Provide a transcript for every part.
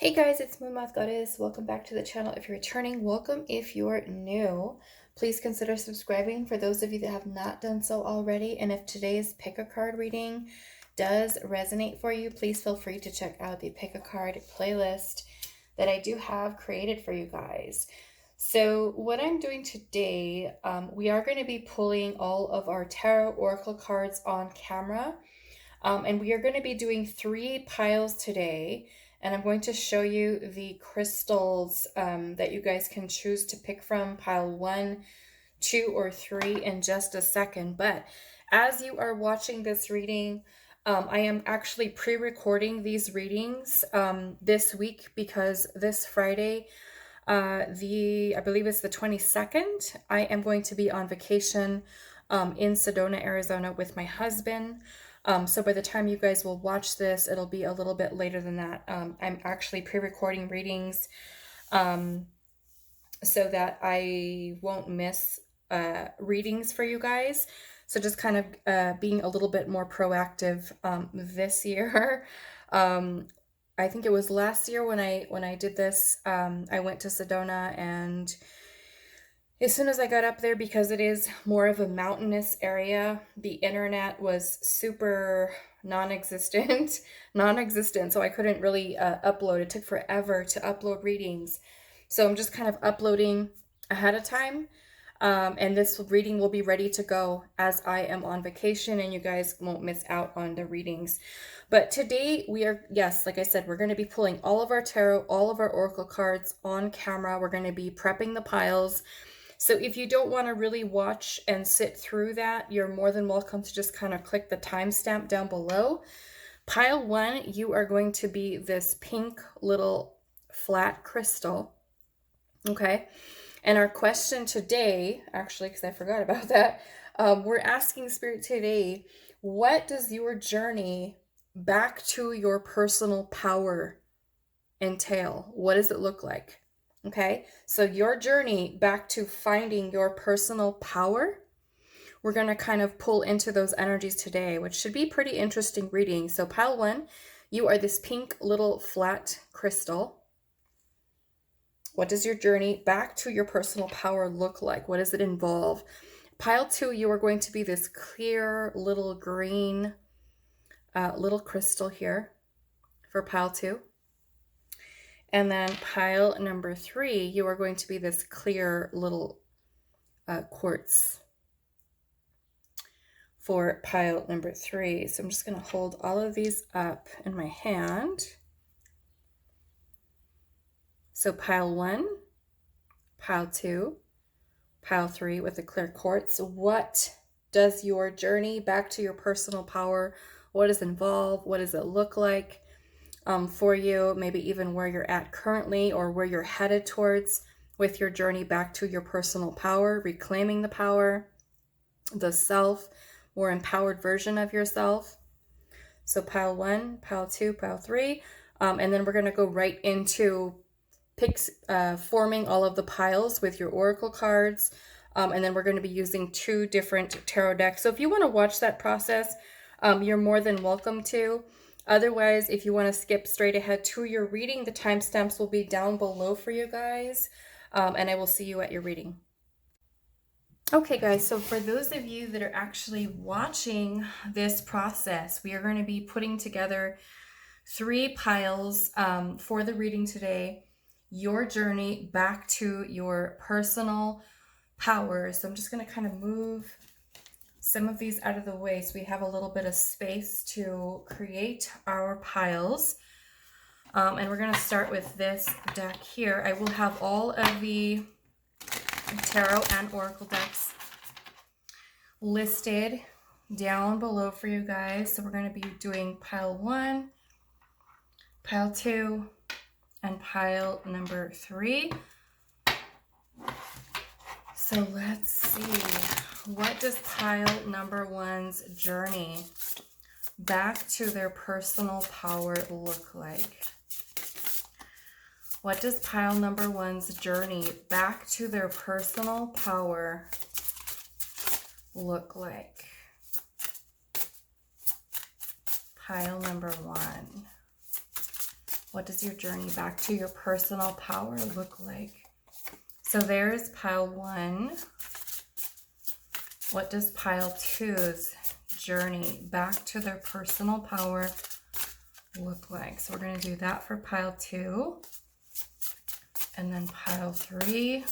Hey guys, it's moonmothgoddess. Welcome back to the channel. If you're returning, welcome. If you're new, please consider subscribing for those of you that have not done so already. And if today's pick a card reading does resonate for you, please feel free to check out the pick a card playlist that I do have created for you guys. So what I'm doing today, we are going to be pulling all of our tarot oracle cards on camera. And we are going to be doing 3 piles today. And I'm going to show you the crystals that you guys can choose to pick from, pile 1, 2, or 3 in just a second. But as you are watching this reading, I am actually pre-recording these readings this week because this Friday, I believe it's the 22nd, I am going to be on vacation in Sedona, Arizona with my husband. So by the time you guys will watch this, it'll be a little bit later than that. I'm actually pre-recording readings so that I won't miss readings for you guys. So just kind of being a little bit more proactive this year. I think it was last year when I did this, I went to Sedona, and as soon as I got up there, because it is more of a mountainous area, the internet was super non-existent, so I couldn't really upload. It took forever to upload readings. So I'm just kind of uploading ahead of time. And this reading will be ready to go as I am on vacation, and you guys won't miss out on the readings. But today we are, yes, like I said, we're going to be pulling all of our tarot, all of our oracle cards on camera. We're going to be prepping the piles. So if you don't want to really watch and sit through that, you're more than welcome to just kind of click the timestamp down below. Pile 1, you are going to be this pink little flat crystal. Okay. And our question today, actually, because I forgot about that, we're asking Spirit today, what does your journey back to your personal power entail? What does it look like? Okay, so your journey back to finding your personal power, we're going to kind of pull into those energies today, which should be pretty interesting reading. So pile 1, you are this pink little flat crystal. What does your journey back to your personal power look like? What does it involve? Pile 2, you are going to be this clear little green little crystal here for pile 2. And then pile number 3, you are going to be this clear little quartz for pile number 3. So I'm just going to hold all of these up in my hand. So pile 1, pile 2, pile 3 with the clear quartz. What does your journey back to your personal power, what does it involve? What does it look like for you? Maybe even where you're at currently or where you're headed towards with your journey back to your personal power, reclaiming the power, the self, more empowered version of yourself. So pile 1, pile 2, pile 3, and then we're going to go right into forming all of the piles with your oracle cards, and then we're going to be using 2 different tarot decks. So if you want to watch that process, you're more than welcome to. Otherwise, if you want to skip straight ahead to your reading, the timestamps will be down below for you guys, and I will see you at your reading. Okay guys, so for those of you that are actually watching this process, we are going to be putting together 3 piles for the reading today, your journey back to your personal power. So I'm just going to kind of move some of these out of the way so we have a little bit of space to create our piles. And we're going to start with this deck here. I will have all of the tarot and oracle decks listed down below for you guys. So we're going to be doing pile 1, pile 2, and pile number 3. So let's see, what does pile number 1's journey back to their personal power look like? What does pile number 1's journey back to their personal power look like? Pile number 1. What does your journey back to your personal power look like? So there's pile 1. What does pile 2's journey back to their personal power look like? So we're going to do that for pile 2. And then pile 3.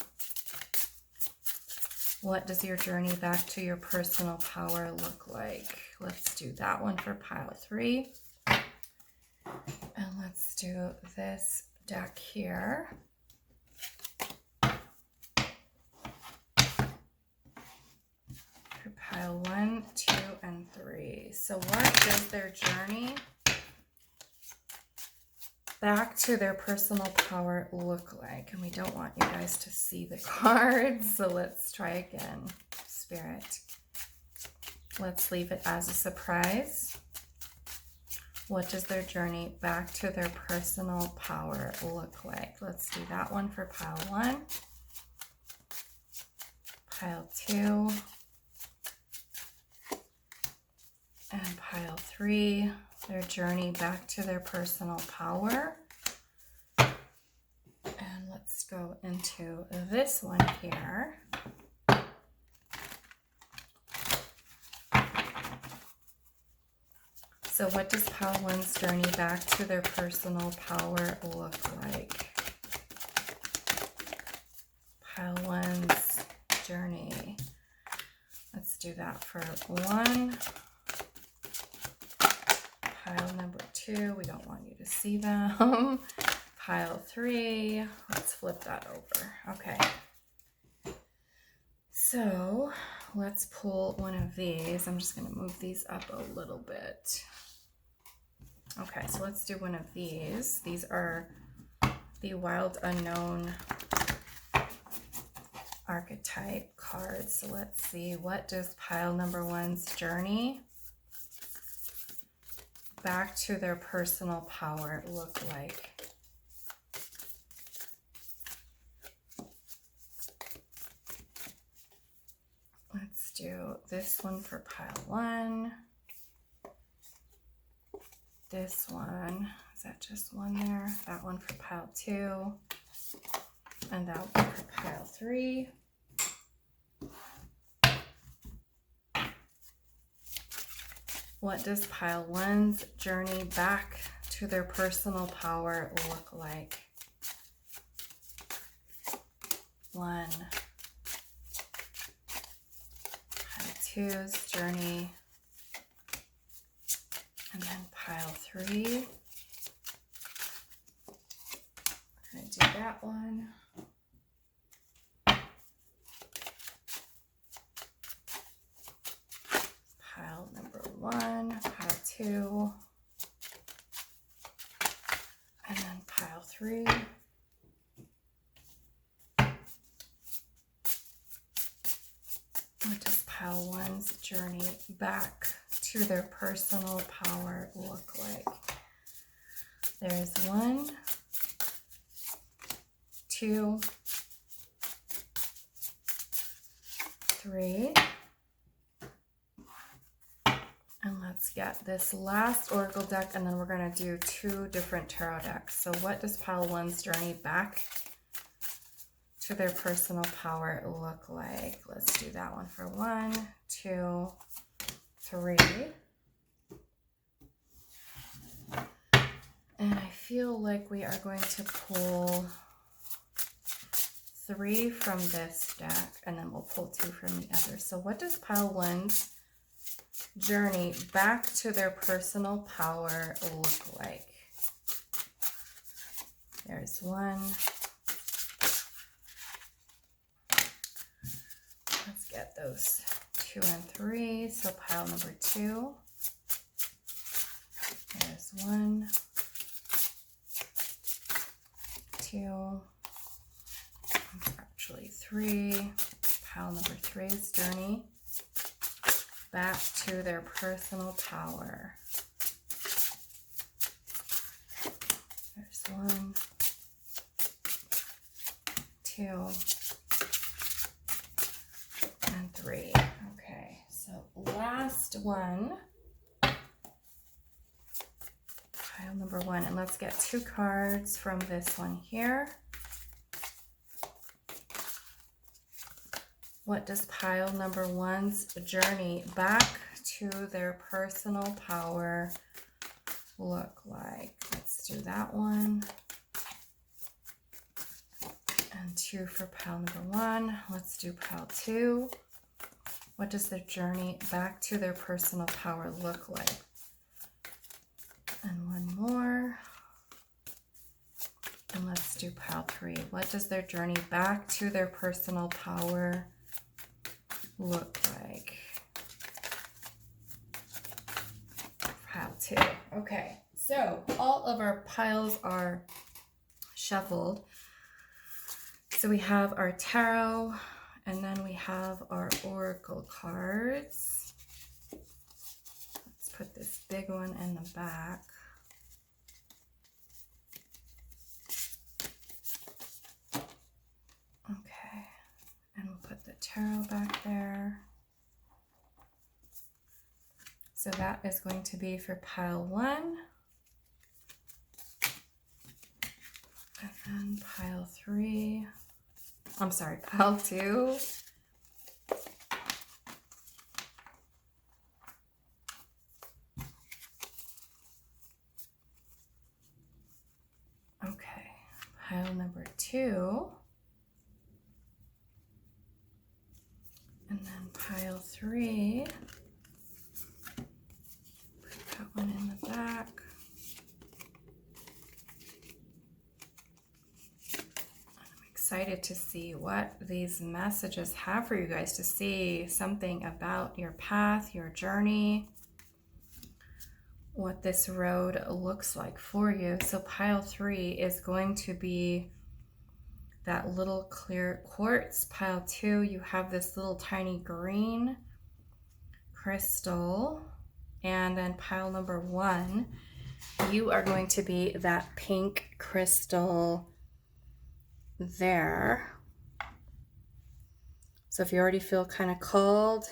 What does your journey back to your personal power look like? Let's do that one for pile 3. And let's do this deck here. For pile 1, 2, and 3. So what does their journey back to their personal power look like? And we don't want you guys to see the cards, so let's try again. Spirit, let's leave it as a surprise. What does their journey back to their personal power look like? Let's do that one for pile 1, pile 2, and pile 3. Their journey back to their personal power. And let's go into this one here. So what does pile 1's journey back to their personal power look like? Pile 1's journey. Let's do that for 1. Pile number 2, we don't want you to see them. Pile 3, let's flip that over. Okay. So let's pull one of these. I'm just going to move these up a little bit. Okay, so let's do one of these. These are the Wild Unknown archetype cards. So let's see, what does pile number 1's journey back to their personal power look like? Let's do this one for pile 1. This one, is that just one there? That one for pile 2. And that one for pile 3. What does pile 1's journey back to their personal power look like? 1. Pile 2's journey. And then pile 3. We're going to do that one. Pile number 1, pile 2, and then pile 3. What does pile 1's journey back to their personal power look like? There's 1, 2, 3. And let's get this last oracle deck, and then we're going to do 2 different tarot decks. So what does pile 1's journey back to their personal power look like? Let's do that one for 1, 2, 3. And I feel like we are going to pull 3 from this deck, and then we'll pull 2 from the other. So what does pile 1's journey back to their personal power look like? There's 1. Let's get those 2 and 3. So pile number 2. There's 1, 2. It's actually 3. Pile number 3's journey back to their personal power. There's 1, 2, and 3. Okay, so last one. Pile number 1 one. And let's get 2 cards from this one here. What does pile number 1's journey back to their personal power look like? Let's do that one. And 2 for pile number 1. Let's do pile 2. What does their journey back to their personal power look like? And 1 more. And let's do pile 3. What does their journey back to their personal power look like? Pile 2. Okay, so all of our piles are shuffled. So we have our tarot, and then we have our oracle cards. Let's put this big one in the back. Okay, and we'll put the tarot back there. So that is going to be for pile 1. And then pile 3. I'm sorry, pile 2. Okay, pile number 2. And then pile 3. Put that one in the back. Excited to see what these messages have for you guys, to see something about your path, your journey, what this road looks like for you. So pile 3 is going to be that little clear quartz. Pile 2, you have this little tiny green crystal. And then pile number 1, you are going to be that pink crystal there. So if you already feel kind of called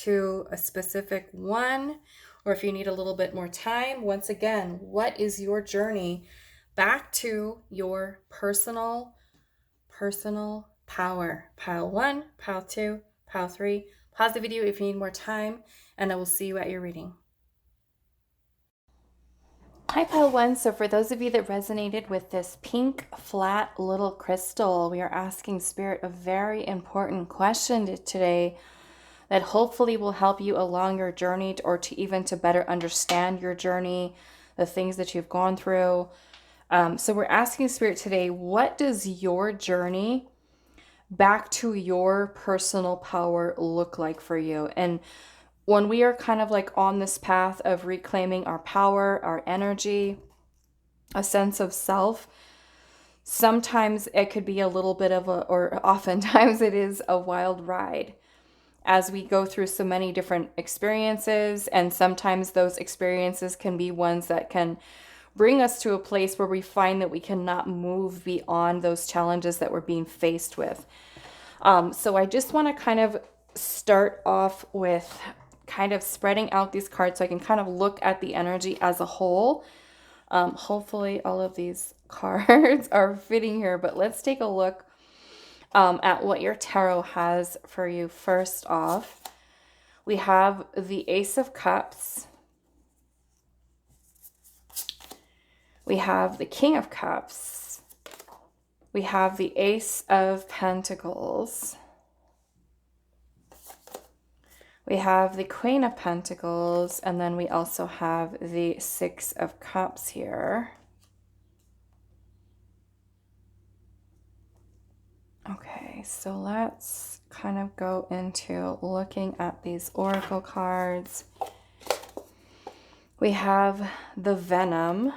to a specific one, or if you need a little bit more time, once again, what is your journey back to your personal power? Pile 1, pile 2, pile 3. Pause the video if you need more time, and I will see you at your reading. Hi, pile 1. So for those of you that resonated with this pink flat little crystal, we are asking Spirit a very important question today that hopefully will help you along your journey, or to even to better understand your journey, the things that you've gone through. So we're asking Spirit today, what does your journey back to your personal power look like for you? And when we are kind of like on this path of reclaiming our power, our energy, a sense of self, sometimes it could be a little bit of or oftentimes it is a wild ride as we go through so many different experiences. And sometimes those experiences can be ones that can bring us to a place where we find that we cannot move beyond those challenges that we're being faced with. So I just want to kind of start off with kind of spreading out these cards so I can kind of look at the energy as a whole. Hopefully all of these cards are fitting here, but let's take a look at what your tarot has for you. First off, we have the Ace of Cups. We have the King of Cups. We have the Ace of Pentacles. We have the Queen of Pentacles, and then we also have the Six of Cups here. Okay, so let's kind of go into looking at these oracle cards. We have the Venom.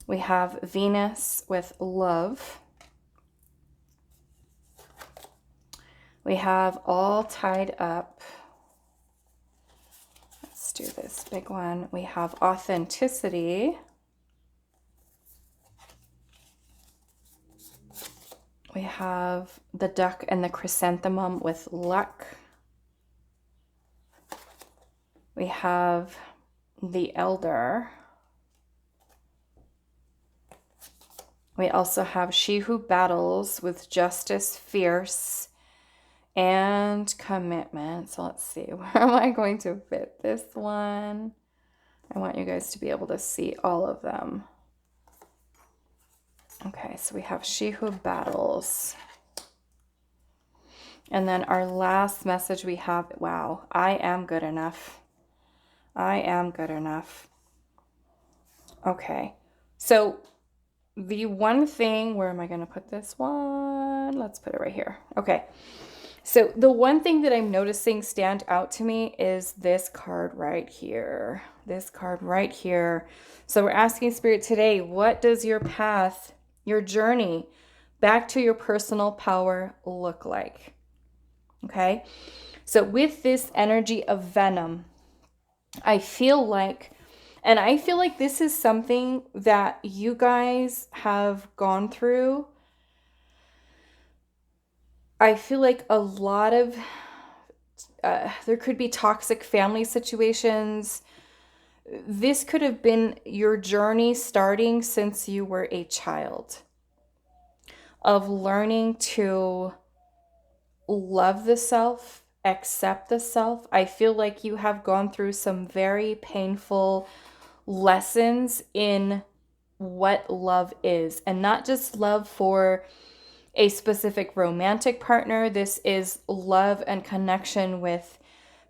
We have Venus with Love. We have All Tied Up. Let's do this big one. We have Authenticity. We have the Duck and the Chrysanthemum with Luck. We have the Elder. We also have She Who Battles with Justice, Fierce, and Commitment. So let's see, where am I going to fit this one? I want you guys to be able to see all of them. Okay, so we have She Who Battles. And then our last message we have, wow, I am good enough. I am good enough. Okay, so the one thing, where am I going to put this one? Let's put it right here. Okay, so the one thing that I'm noticing stand out to me is this card right here. This card right here. So we're asking Spirit today, what does your path, your journey back to your personal power look like? Okay, so with this energy of venom, I feel like this is something that you guys have gone through. I feel like a lot of, there could be toxic family situations. This could have been your journey starting since you were a child, of learning to love the self, accept the self. I feel like you have gone through some very painful lessons in what love is, and not just love for a specific romantic partner. This is love and connection with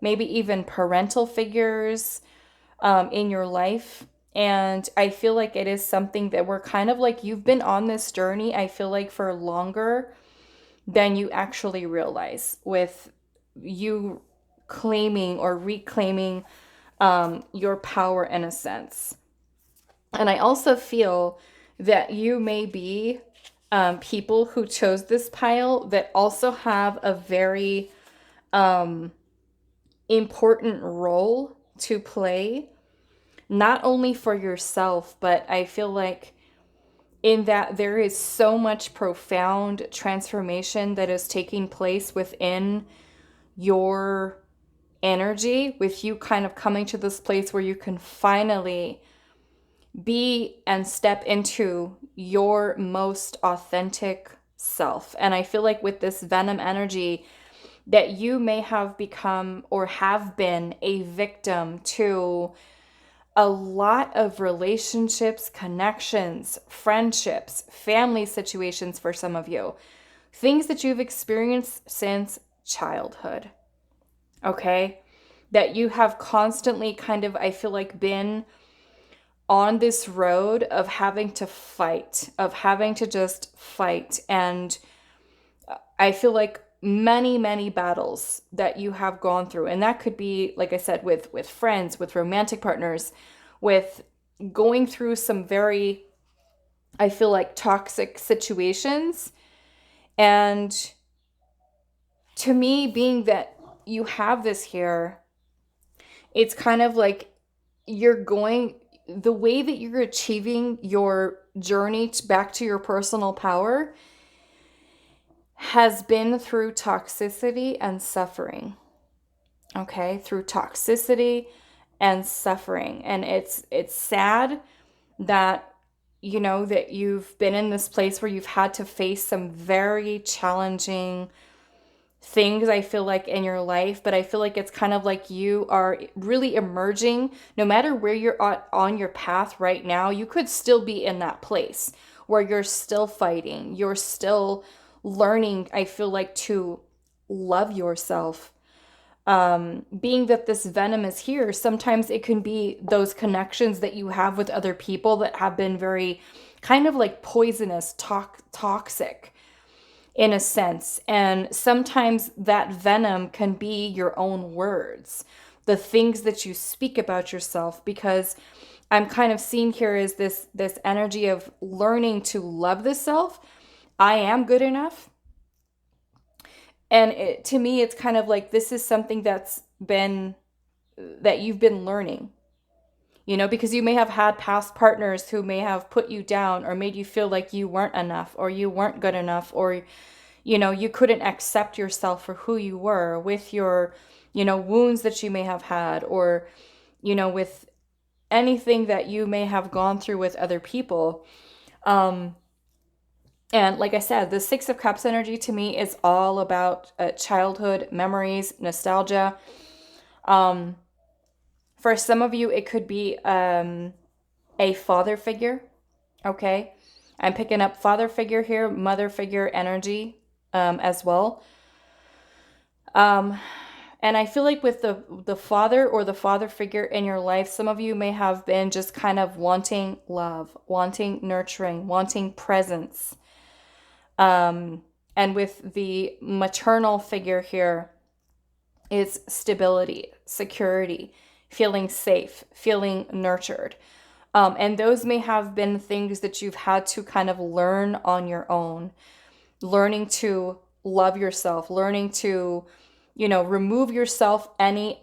maybe even parental figures in your life. And I feel like it is something that we're kind of like, you've been on this journey, I feel like, for longer than you actually realize, with you claiming or reclaiming your power in a sense. And I also feel that you may be people who chose this pile that also have a very important role to play, not only for yourself, but I feel like in that there is so much profound transformation that is taking place within your energy, with you kind of coming to this place where you can finally be and step into your most authentic self. And I feel like with this venom energy, that you may have become or have been a victim to a lot of relationships, connections, friendships, family situations for some of you. Things that you've experienced since childhood. Okay? That you have constantly kind of, I feel like, been on this road of having to fight, of having to just fight. And I feel like many battles that you have gone through, and that could be, like I said, with friends, with romantic partners, with going through some very, I feel like, toxic situations. And to me, being that you have this here, it's kind of like you're going, the way that you're achieving your journey back to your personal power has been through toxicity and suffering. Okay, through toxicity and suffering. And it's sad that, you know, that you've been in this place where you've had to face some very challenging things, I feel like, in your life. But I feel like it's kind of like you are really emerging. No matter where you're on your path right now, you could still be in that place where you're still fighting, you're still learning, I feel like, to love yourself. Being that this venom is here, sometimes it can be those connections that you have with other people that have been very kind of like poisonous, toxic in a sense. And sometimes that venom can be your own words, the things that you speak about yourself, because I'm kind of seeing here is this energy of learning to love the self. I am good enough. And to me, it's kind of like this is something that you've been learning, you know, because you may have had past partners who may have put you down or made you feel like you weren't enough or you weren't good enough, or, you know, you couldn't accept yourself for who you were with your, you know, wounds that you may have had, or, you know, with anything that you may have gone through with other people. And like I said, the Six of Cups energy to me is all about childhood memories, nostalgia. For some of you, it could be a father figure. Okay. I'm picking up father figure here, mother figure energy as well. And I feel like with the father or the father figure in your life, some of you may have been just kind of wanting love, wanting nurturing, wanting presence. And with the maternal figure here, is stability, security, feeling safe, feeling nurtured. And those may have been things that you've had to kind of learn on your own, learning to love yourself, learning to, remove yourself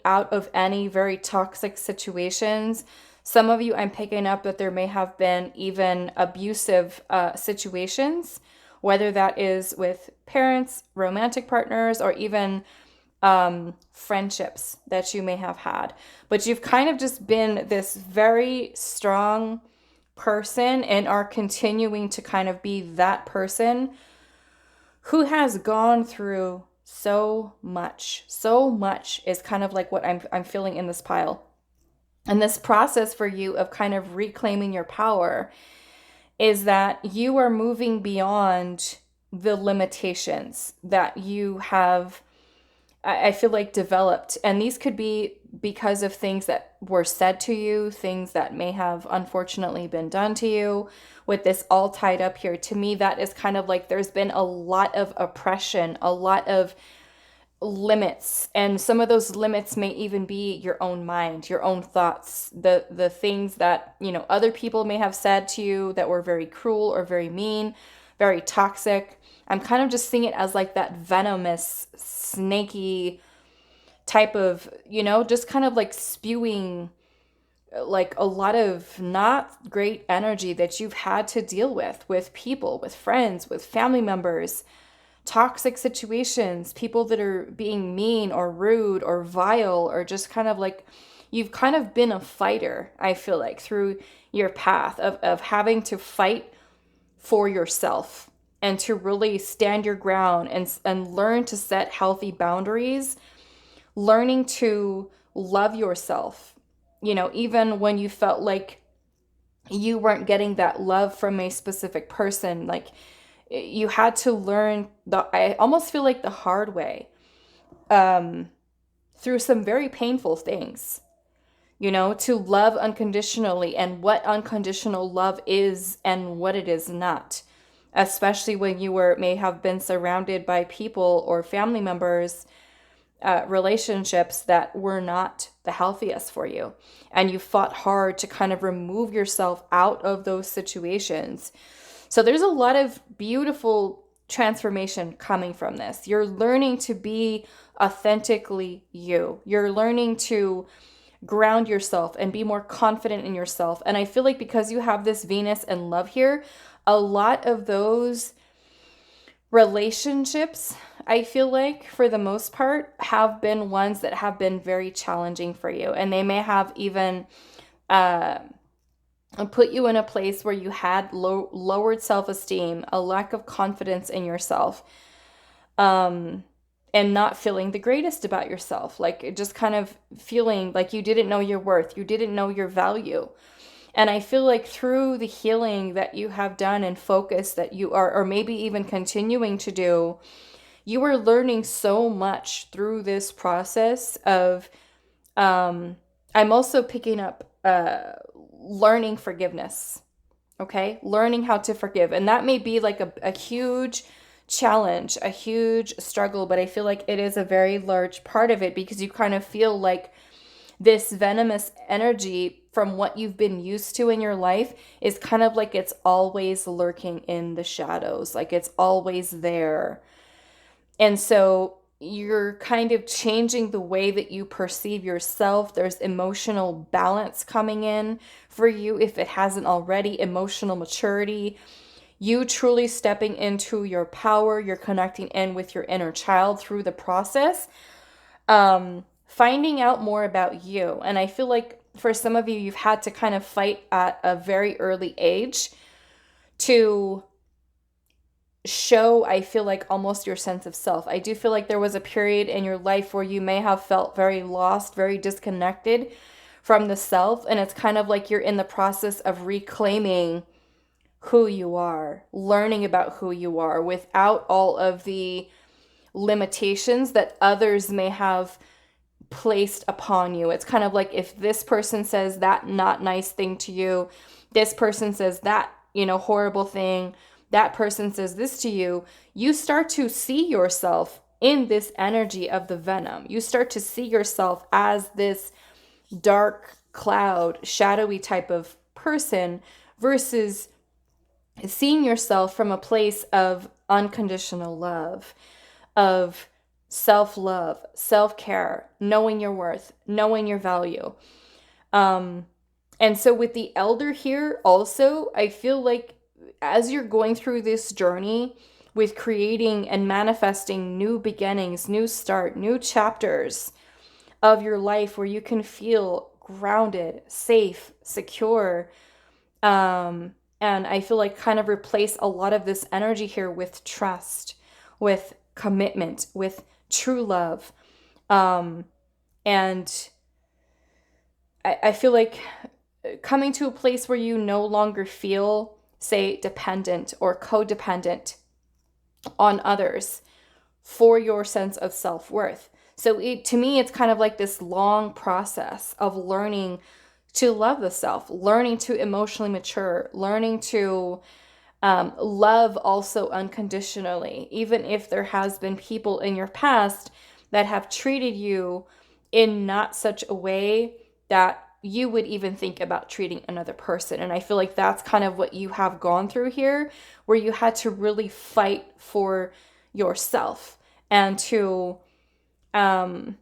out of any very toxic situations. Some of you, I'm picking up that there may have been even abusive situations, whether that is with parents, romantic partners, or even friendships that you may have had. But you've kind of just been this very strong person and are continuing to kind of be that person who has gone through so much. So much is kind of like what I'm feeling in this pile. And this process for you of kind of reclaiming your power is that you are moving beyond the limitations that you have, I feel like, developed. And these could be because of things that were said to you, things that may have unfortunately been done to you. With this all tied up here, to me, that is kind of like there's been a lot of oppression, a lot of limits, and some of those limits may even be your own mind, your own thoughts, the things that other people may have said to you that were very cruel or very mean, very toxic. I'm kind of just seeing it as like that venomous, snaky type of, just kind of like spewing like a lot of not great energy that you've had to deal with people, with friends, with family members, toxic situations, people that are being mean or rude or vile, or just kind of like you've kind of been a fighter, I feel like, through your path of having to fight for yourself and to really stand your ground and learn to set healthy boundaries, learning to love yourself, even when you felt like you weren't getting that love from a specific person. Like you had to learn I almost feel like the hard way, through some very painful things, to love unconditionally and what unconditional love is and what it is not, especially when you may have been surrounded by people or family members, relationships that were not the healthiest for you. And you fought hard to kind of remove yourself out of those situations. So there's a lot of beautiful transformation coming from this. You're learning to be authentically you. You're learning to ground yourself and be more confident in yourself. And I feel like because you have this Venus and love here, a lot of those relationships, I feel like for the most part, have been ones that have been very challenging for you. And they may have even put you in a place where you had lowered self-esteem, a lack of confidence in yourself, and not feeling the greatest about yourself. Like just kind of feeling like you didn't know your worth, you didn't know your value. And I feel like through the healing that you have done and focus that you are, or maybe even continuing to do, you are learning so much through this process of, I'm also picking up learning forgiveness, okay? Learning how to forgive. And that may be like a huge challenge, a huge struggle, but I feel like it is a very large part of it because you kind of feel like this venomous energy from what you've been used to in your life is kind of like it's always lurking in the shadows, like it's always there. And so you're kind of changing the way that you perceive yourself. There's emotional balance coming in for you if it hasn't already, emotional maturity. You truly stepping into your power, you're connecting in with your inner child through the process, finding out more about you. And I feel like for some of you, you've had to kind of fight at a very early age to show, I feel like, almost your sense of self. I do feel like there was a period in your life where you may have felt very lost, very disconnected from the self, and it's kind of like you're in the process of reclaiming who you are, learning about who you are without all of the limitations that others may have placed upon you. It's kind of like if this person says that not nice thing to you, this person says that, horrible thing, that person says this to you, you start to see yourself in this energy of the venom. You start to see yourself as this dark cloud, shadowy type of person versus seeing yourself from a place of unconditional love, of self-love, self-care, knowing your worth, knowing your value. And so with the elder here also, I feel like as you're going through this journey with creating and manifesting new beginnings, new start, new chapters of your life where you can feel grounded, safe, secure, and I feel like kind of replace a lot of this energy here with trust, with commitment, with true love. And I feel like coming to a place where you no longer feel, say, dependent or codependent on others for your sense of self-worth. So to me, it's kind of like this long process of learning to love the self, learning to emotionally mature, learning to love also unconditionally, even if there has been people in your past that have treated you in not such a way that you would even think about treating another person. And I feel like that's kind of what you have gone through here, where you had to really fight for yourself and to, for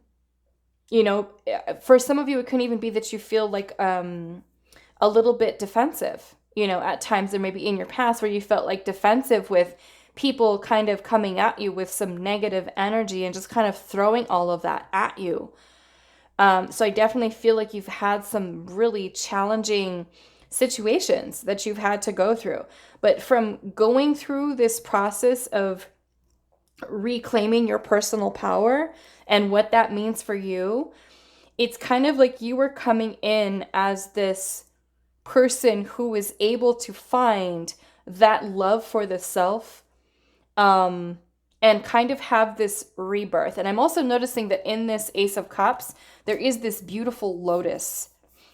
some of you, it can even be that you feel like a little bit defensive, at times there may be in your past where you felt like defensive with people kind of coming at you with some negative energy and just kind of throwing all of that at you. So I definitely feel like you've had some really challenging situations that you've had to go through. But from going through this process of reclaiming your personal power and what that means for you, it's kind of like you were coming in as this person who is able to find that love for the self, and kind of have this rebirth. And I'm also noticing that in this Ace of Cups, there is this beautiful lotus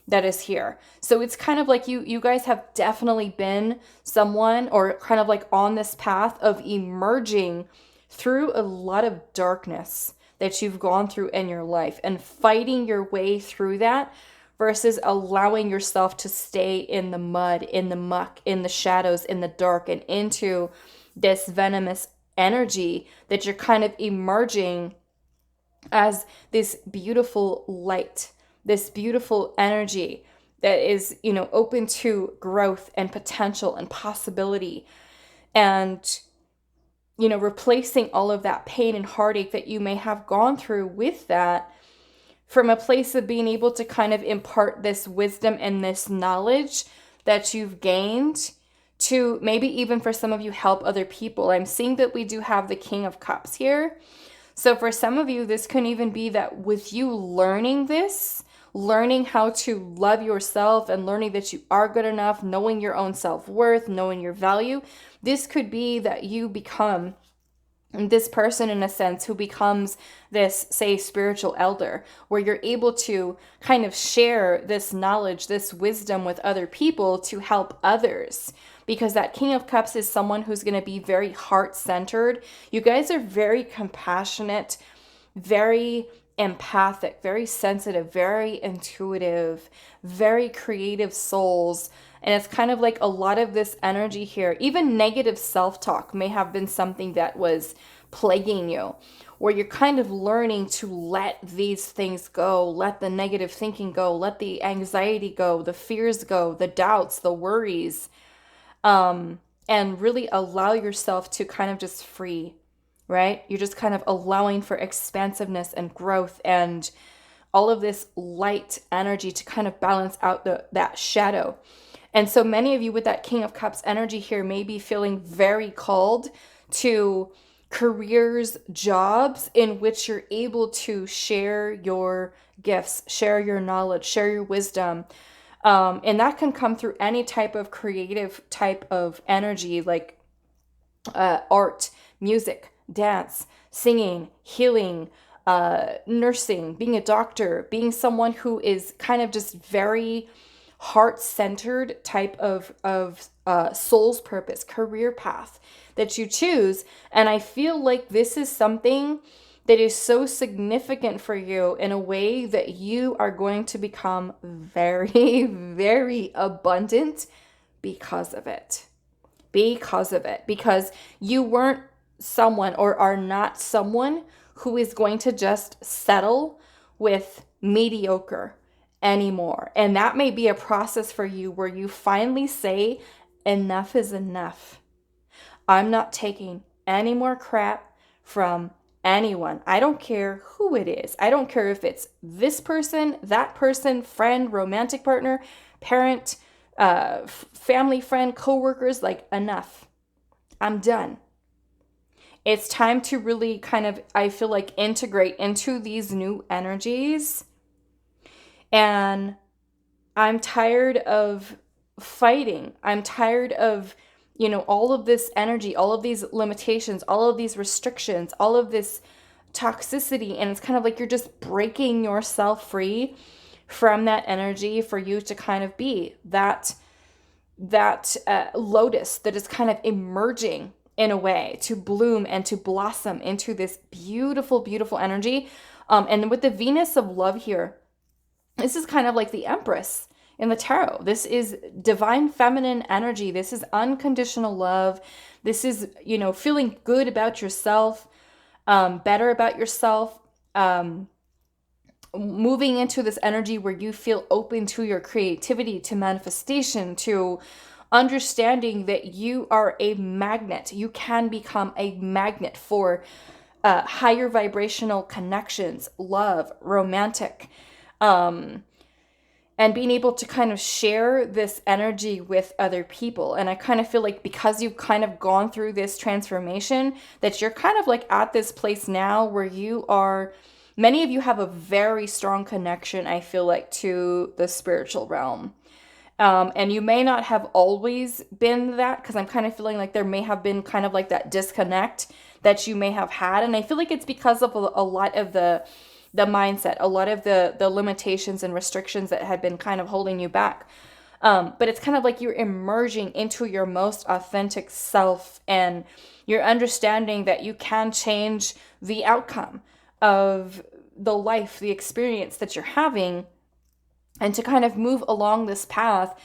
that is here. So it's kind of like you guys have definitely been someone or kind of like on this path of emerging through a lot of darkness that you've gone through in your life and fighting your way through that versus allowing yourself to stay in the mud, in the muck, in the shadows, in the dark, and into this venomous energy that you're kind of emerging as this beautiful light, this beautiful energy that is, open to growth and potential and possibility. And, replacing all of that pain and heartache that you may have gone through with that from a place of being able to kind of impart this wisdom and this knowledge that you've gained to maybe even for some of you help other people. I'm seeing that we do have the King of Cups here. So for some of you, this can even be that with you learning this, learning how to love yourself and learning that you are good enough, knowing your own self-worth, knowing your value, this could be that you become this person in a sense who becomes this, say, spiritual elder, where you're able to kind of share this knowledge, this wisdom with other people to help others. Because that King of Cups is someone who's going to be very heart-centered. You guys are very compassionate, very empathic, very sensitive, very intuitive, very creative souls. And it's kind of like a lot of this energy here, even negative self-talk may have been something that was plaguing you, where you're kind of learning to let these things go, let the negative thinking go, let the anxiety go, the fears go, the doubts, the worries, and really allow yourself to kind of just free, right? You're just kind of allowing for expansiveness and growth and all of this light energy to kind of balance out that shadow. And so many of you with that King of Cups energy here may be feeling very called to careers, jobs in which you're able to share your gifts, share your knowledge, share your wisdom. And that can come through any type of creative type of energy, like art, music, dance, singing, healing, nursing, being a doctor, being someone who is kind of just very heart-centered type of soul's purpose, career path that you choose. And I feel like this is something that is so significant for you in a way that you are going to become very, very abundant because of it. Because you weren't someone, or are not someone, who is going to just settle with mediocre anymore. And that may be a process for you where you finally say, enough is enough. I'm not taking any more crap from anyone. I don't care who it is. I don't care if it's this person, that person, friend, romantic partner, parent, family, friend, coworkers. Like, enough. I'm done. It's time to really kind of, I feel like, integrate into these new energies. And I'm tired of fighting. I'm tired of, all of this energy, all of these limitations, all of these restrictions, all of this toxicity. And it's kind of like you're just breaking yourself free from that energy for you to kind of be that lotus that is kind of emerging in a way to bloom and to blossom into this beautiful, beautiful energy. And with the Venus of love here, this is kind of like the Empress in the tarot. This is divine feminine energy. This is unconditional love. This is, feeling good about yourself, better about yourself, moving into this energy where you feel open to your creativity, to manifestation, to understanding that you are a magnet. You can become a magnet for higher vibrational connections, love, romantic, and being able to kind of share this energy with other people. And I kind of feel like because you've kind of gone through this transformation, that you're kind of like at this place now where you are, many of you have a very strong connection, I feel like, to the spiritual realm. And you may not have always been that, because I'm kind of feeling like there may have been kind of like that disconnect that you may have had. And I feel like it's because of a lot of the mindset, a lot of the limitations and restrictions that had been kind of holding you back. But it's kind of like you're emerging into your most authentic self, and you're understanding that you can change the outcome of the life, the experience that you're having, and to kind of move along this path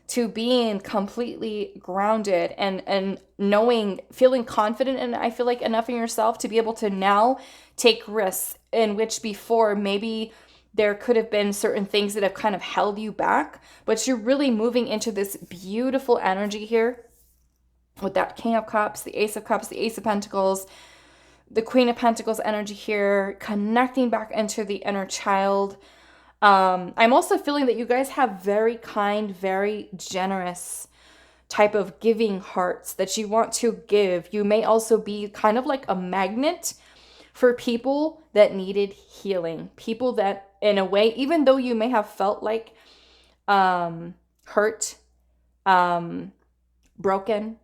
to being completely grounded and knowing, feeling confident, and I feel like enough in yourself to be able to now take risks in which before maybe there could have been certain things that have kind of held you back. But you're really moving into this beautiful energy here with that King of Cups, the Ace of Cups, the Ace of Pentacles, the Queen of Pentacles energy here, connecting back into the inner child. I'm also feeling that you guys have very kind, very generous type of giving hearts that you want to give. You may also be kind of like a magnet for people that needed healing. People that, in a way, even though you may have felt like hurt, broken,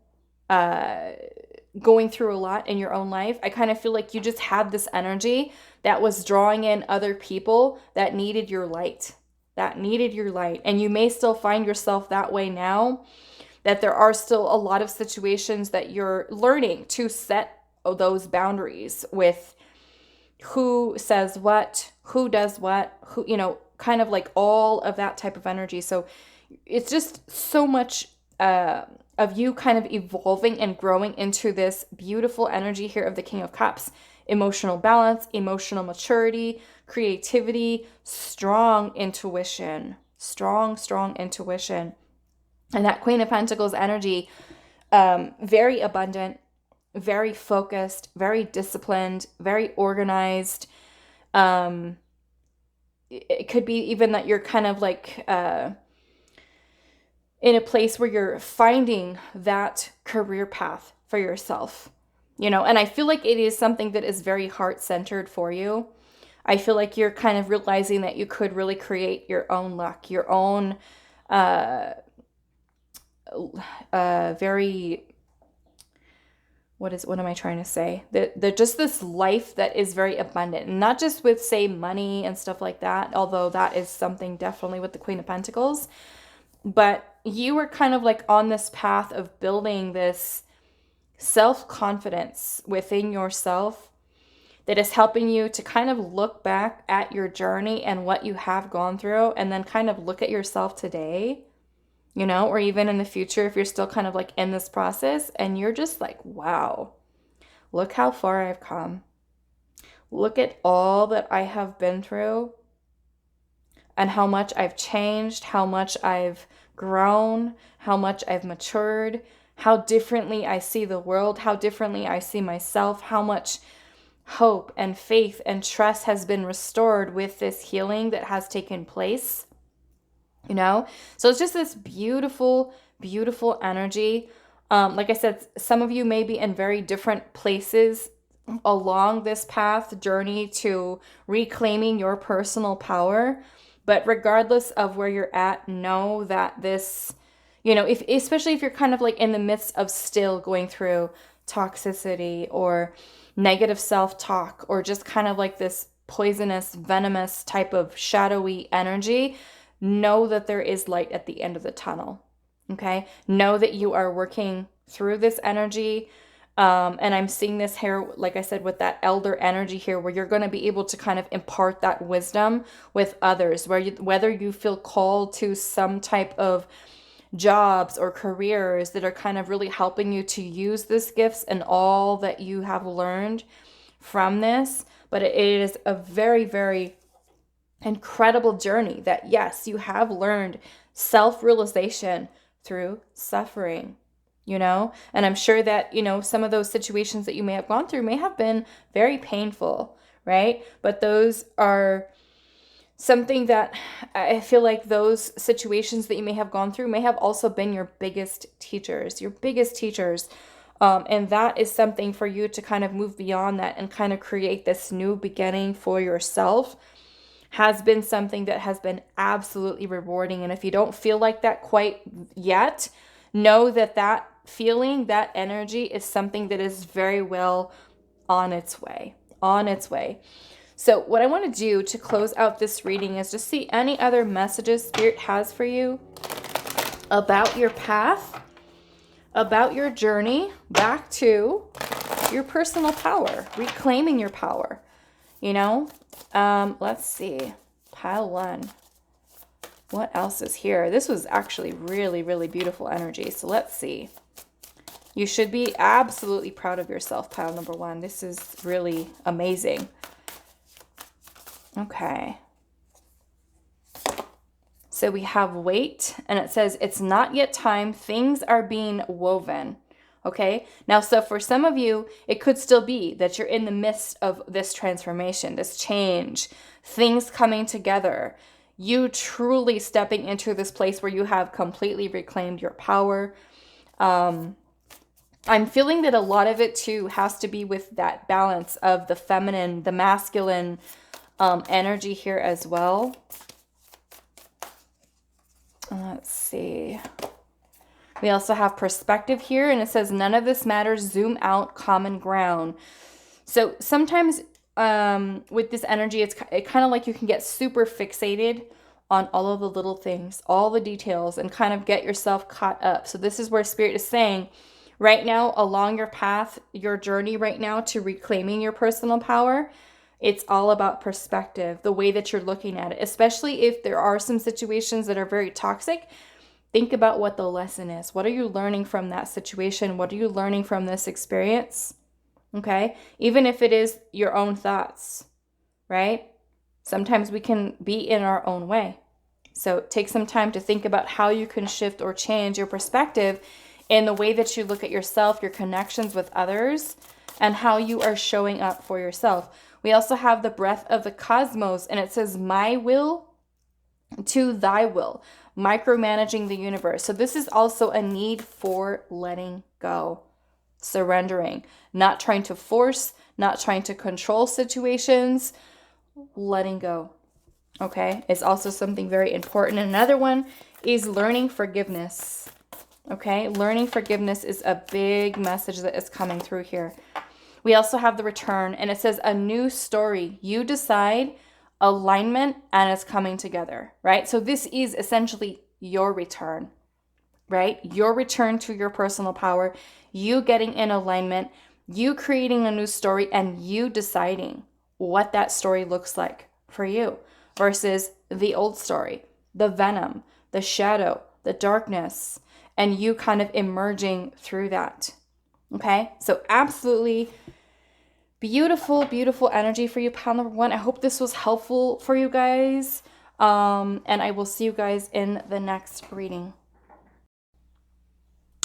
going through a lot in your own life, I kind of feel like you just had this energy that was drawing in other people that needed your light, And you may still find yourself that way now, that there are still a lot of situations that you're learning to set those boundaries with who says what, who does what, who, kind of like all of that type of energy. So it's just so much of you kind of evolving and growing into this beautiful energy here of the King of Cups. Emotional balance, emotional maturity, creativity, strong intuition. And that Queen of Pentacles energy, very abundant, very focused, very disciplined, very organized, it could be even that you're kind of like in a place where you're finding that career path for yourself, you know, and I feel like it is something that is very heart-centered for you. I feel like you're kind of realizing that you could really create your own luck, your own very, what am I trying to say? That just this life that is very abundant, and not just with, say, money and stuff like that, although that is something definitely with the Queen of Pentacles, but you were kind of like on this path of building this self-confidence within yourself that is helping you to kind of look back at your journey and what you have gone through, and then kind of look at yourself today, you know, or even in the future if you're still kind of like in this process and you're just like, wow, look how far I've come. Look at all that I have been through and how much I've changed, how much I've grown, how much I've matured, how differently I see the world, how differently I see myself, how much hope and faith and trust has been restored with this healing that has taken place, you know? So it's just this beautiful, beautiful energy. Like I said, some of you may be in very different places along this path journey to reclaiming your personal power. But regardless of where you're at, know that this, you know, especially if you're kind of like in the midst of still going through toxicity or negative self-talk, or just kind of like this poisonous, venomous type of shadowy energy, know that there is light at the end of the tunnel. Okay? Know that you are working through this energy. And I'm seeing this here, like I said, with that elder energy here, where you're going to be able to kind of impart that wisdom with others, whether you feel called to some type of jobs or careers that are kind of really helping you to use this gifts and all that you have learned from this. But it is a very, very incredible journey that, yes, you have learned self-realization through suffering, you know? And I'm sure that, you know, some of those situations that you may have gone through may have been very painful, right? But those are something that I feel like those situations that you may have gone through may have also been your biggest teachers, and that is something for you to kind of move beyond that and kind of create this new beginning for yourself. Has been something that has been absolutely rewarding. And if you don't feel like that quite yet, know that that feeling, that energy is something that is very well on its way. So what I want to do to close out this reading is just see any other messages Spirit has for you about your path, about your journey back to your personal power, reclaiming your power, you know? Let's see. Pile 1. What else is here? This was actually really, really beautiful energy. So let's see. You should be absolutely proud of yourself, pile number 1. This is really amazing. Okay. So we have wait, and it says, it's not yet time. Things are being woven. Okay. Now, so for some of you, it could still be that you're in the midst of this transformation, this change, things coming together, you truly stepping into this place where you have completely reclaimed your power. I'm feeling that a lot of it too has to be with that balance of the feminine, the masculine energy here as well. Let's see. We also have perspective here, and it says, none of this matters. Zoom out, common ground. So sometimes with this energy, it's kind of like you can get super fixated on all of the little things, all the details, and kind of get yourself caught up. So this is where Spirit is saying, right now, along your path, your journey right now to reclaiming your personal power, it's all about perspective, the way that you're looking at it, especially if there are some situations that are very toxic. Think about what the lesson is. What are you learning from that situation? What are you learning from this experience? Okay? Even if it is your own thoughts, right? Sometimes we can be in our own way. So take some time to think about how you can shift or change your perspective in the way that you look at yourself, your connections with others, and how you are showing up for yourself. We also have the breath of the cosmos, and it says, my will to thy will, micromanaging the universe. So this is also a need for letting go, surrendering, not trying to force, not trying to control situations, letting go. Okay, it's also something very important. Another one is learning forgiveness. Okay, learning forgiveness is a big message that is coming through here. We also have the return, and it says a new story. You decide, alignment, and it's coming together, right? So this is essentially your return, right? Your return to your personal power, you getting in alignment, you creating a new story, and you deciding what that story looks like for you versus the old story, the venom, the shadow, the darkness, and you kind of emerging through that. Okay, so absolutely beautiful, beautiful energy for you, pile number one. I hope this was helpful for you guys. And I will see you guys in the next reading.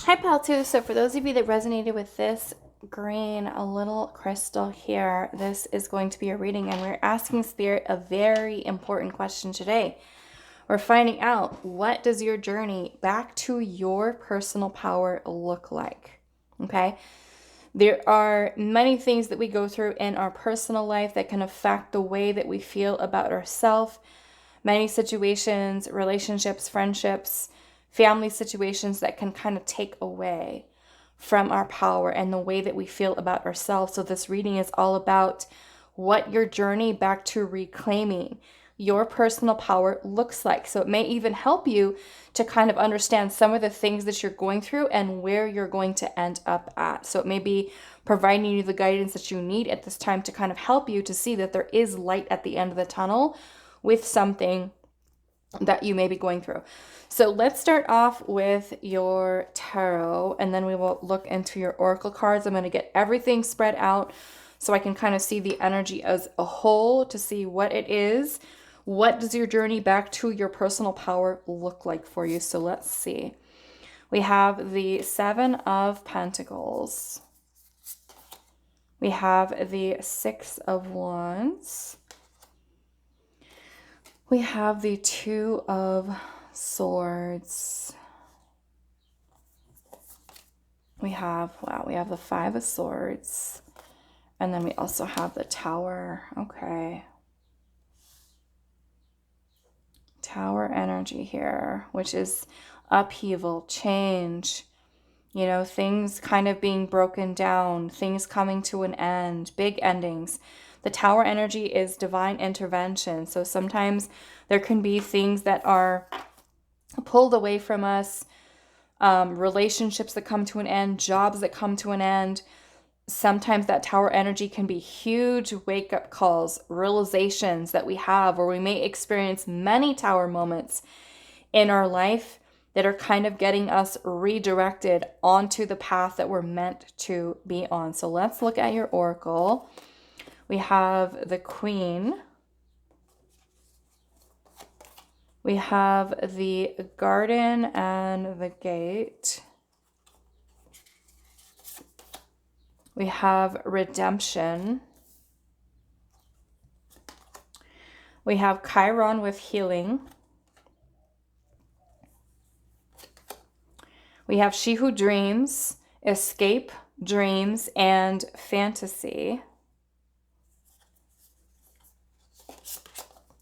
Hi, pile two. So for those of you that resonated with this green, a little crystal here, this is going to be a reading, and we're asking Spirit a very important question today. We're finding out, what does your journey back to your personal power look like? Okay. There are many things that we go through in our personal life that can affect the way that we feel about ourselves. Many situations, relationships, friendships, family situations that can kind of take away from our power and the way that we feel about ourselves. So this reading is all about what your journey back to reclaiming your personal power looks like. So it may even help you to kind of understand some of the things that you're going through and where you're going to end up at. So it may be providing you the guidance that you need at this time to kind of help you to see that there is light at the end of the tunnel with something that you may be going through. So let's start off with your tarot, and then we will look into your oracle cards. I'm going to get everything spread out so I can kind of see the energy as a whole to see what it is. What does your journey back to your personal power look like for you? So let's see. We have the Seven of Pentacles. We have the Six of Wands. We have the Two of Swords. We have the Five of Swords. And then we also have the Tower. Okay. Tower energy here, which is upheaval, change, you know, things kind of being broken down, things coming to an end, big endings. The Tower energy is divine intervention. So sometimes there can be things that are pulled away from us, relationships that come to an end, jobs that come to an end. Sometimes that Tower energy can be huge wake-up calls, realizations that we have, or we may experience many Tower moments in our life that are kind of getting us redirected onto the path that we're meant to be on. So let's look at your oracle. We have the Queen. We have the Garden and the Gate. We have Redemption. We have Chiron with Healing. We have She Who Dreams, Escape, Dreams, and Fantasy.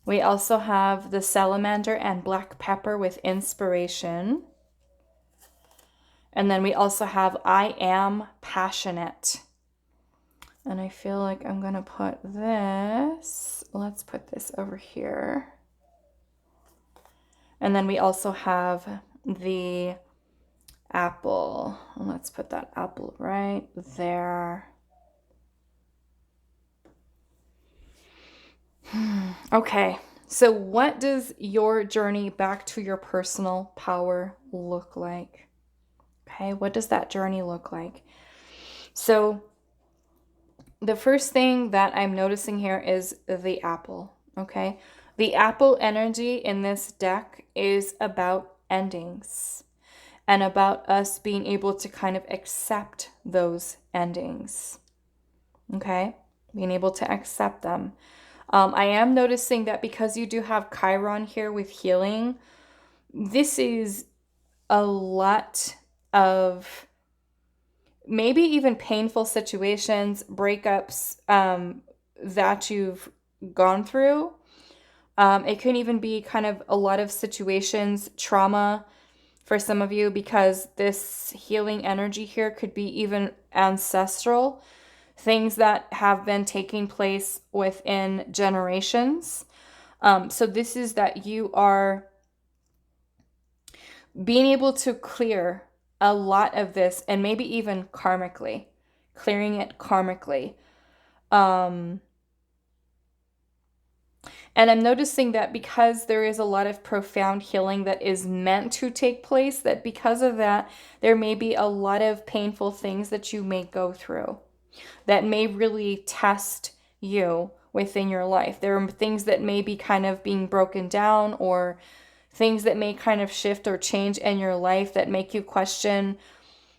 We also have the Salamander and Black Pepper with Inspiration. And then we also have I Am Passionate. And I feel like I'm going to put this, let's put this over here. And then we also have the apple. Let's put that apple right there. Okay, so what does your journey back to your personal power look like? Okay, what does that journey look like? So the first thing that I'm noticing here is the apple, okay? The apple energy in this deck is about endings and about us being able to kind of accept those endings, okay? being able to accept them. I am noticing that because you do have Chiron here with healing, this is a lot of maybe even painful situations, breakups that you've gone through. It can even be kind of a lot of situations, trauma for some of you, because this healing energy here could be even ancestral, things that have been taking place within generations. So this is that you are being able to clear a lot of this, and maybe even karmically, clearing it karmically. And I'm noticing that because there is a lot of profound healing that is meant to take place, that because of that, there may be a lot of painful things that you may go through that may really test you within your life. There are things that may be kind of being broken down, or things that may kind of shift or change in your life that make you question,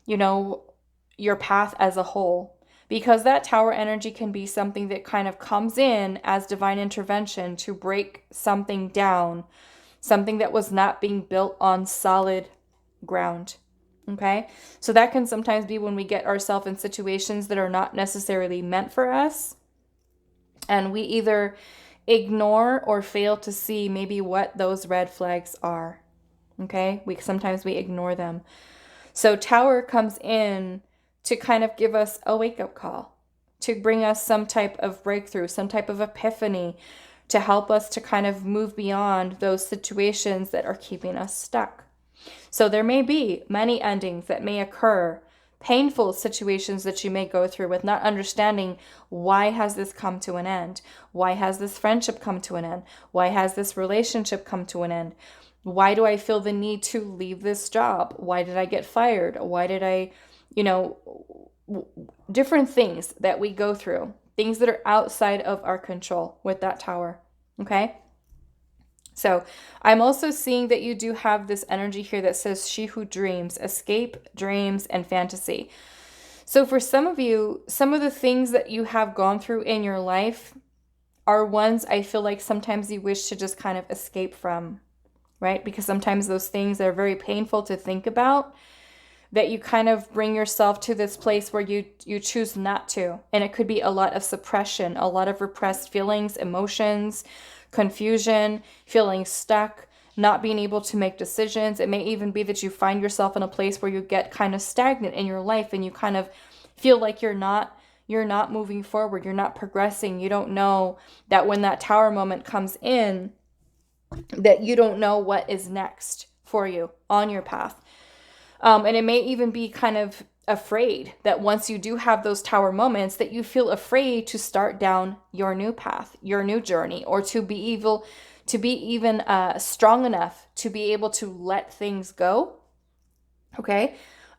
your path as a whole. Because that tower energy can be something that kind of comes in as divine intervention to break something down, something that was not being built on solid ground. Okay? So that can sometimes be when we get ourselves in situations that are not necessarily meant for us, and we either ignore or fail to see maybe what those red flags are. Okay? Sometimes we ignore them. So Tower comes in to kind of give us a wake-up call, to bring us some type of breakthrough, some type of epiphany, to help us to kind of move beyond those situations that are keeping us stuck. So there may be many endings that may occur, painful situations that you may go through with not understanding, why has this come to an end? Why has this friendship come to an end? Why has this relationship come to an end? Why do I feel the need to leave this job? Why did I get fired? Why did I, different things that we go through, things that are outside of our control with that tower. Okay? So I'm also seeing that you do have this energy here that says she who dreams, escape, dreams, and fantasy. So for some of you, some of the things that you have gone through in your life are ones I feel like sometimes you wish to just kind of escape from, right? Because sometimes those things are very painful to think about, that you kind of bring yourself to this place where you choose not to. And it could be a lot of suppression, a lot of repressed feelings, emotions, confusion, feeling stuck, not being able to make decisions. It may even be that you find yourself in a place where you get kind of stagnant in your life, and you kind of feel like you're not moving forward, you're not progressing. You don't know that when that tower moment comes in, that you don't know what is next for you on your path. And it may even be kind of afraid that once you do have those tower moments, that you feel afraid to start down your new path, your new journey, or to be even strong enough to be able to let things go. Okay.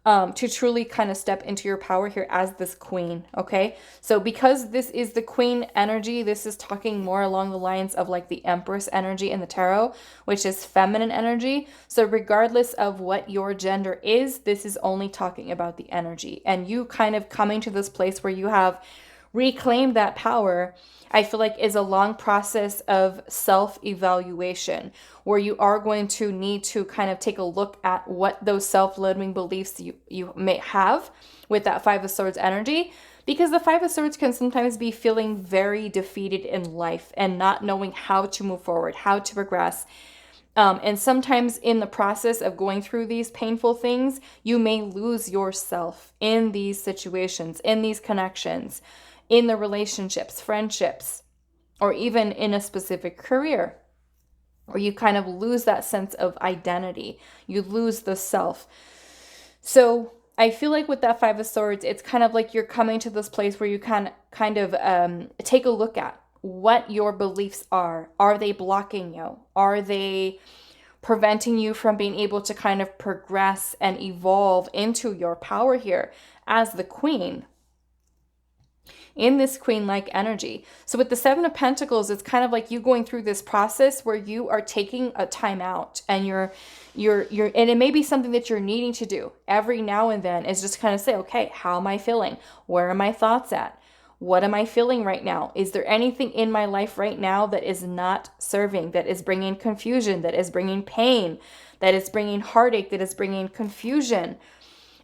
To truly kind of step into your power here as this queen. Okay. So because this is the queen energy, this is talking more along the lines of like the empress energy in the tarot, which is feminine energy. So regardless of what your gender is, this is only talking about the energy, and you kind of coming to this place where you have reclaimed that power, I feel like is a long process of self-evaluation, where you are going to need to kind of take a look at what those self-limiting beliefs you may have with that Five of Swords energy, because the Five of Swords can sometimes be feeling very defeated in life and not knowing how to move forward, how to progress. And sometimes in the process of going through these painful things, you may lose yourself in these situations, in these connections, in the relationships, friendships, or even in a specific career, where you kind of lose that sense of identity. You lose the self. So I feel like with that Five of Swords, it's kind of like you're coming to this place where you can kind of take a look at what your beliefs are. Are they blocking you? Are they preventing you from being able to kind of progress and evolve into your power here as the queen, in this queen-like energy? So with the Seven of Pentacles, it's kind of like you going through this process where you are taking a time out, and you're and it may be something that you're needing to do every now and then, is just kind of say, okay, how am I feeling? Where are my thoughts at? What am I feeling right now? Is there anything in my life right now that is not serving, that is bringing confusion, that is bringing pain, that is bringing heartache, that is bringing confusion?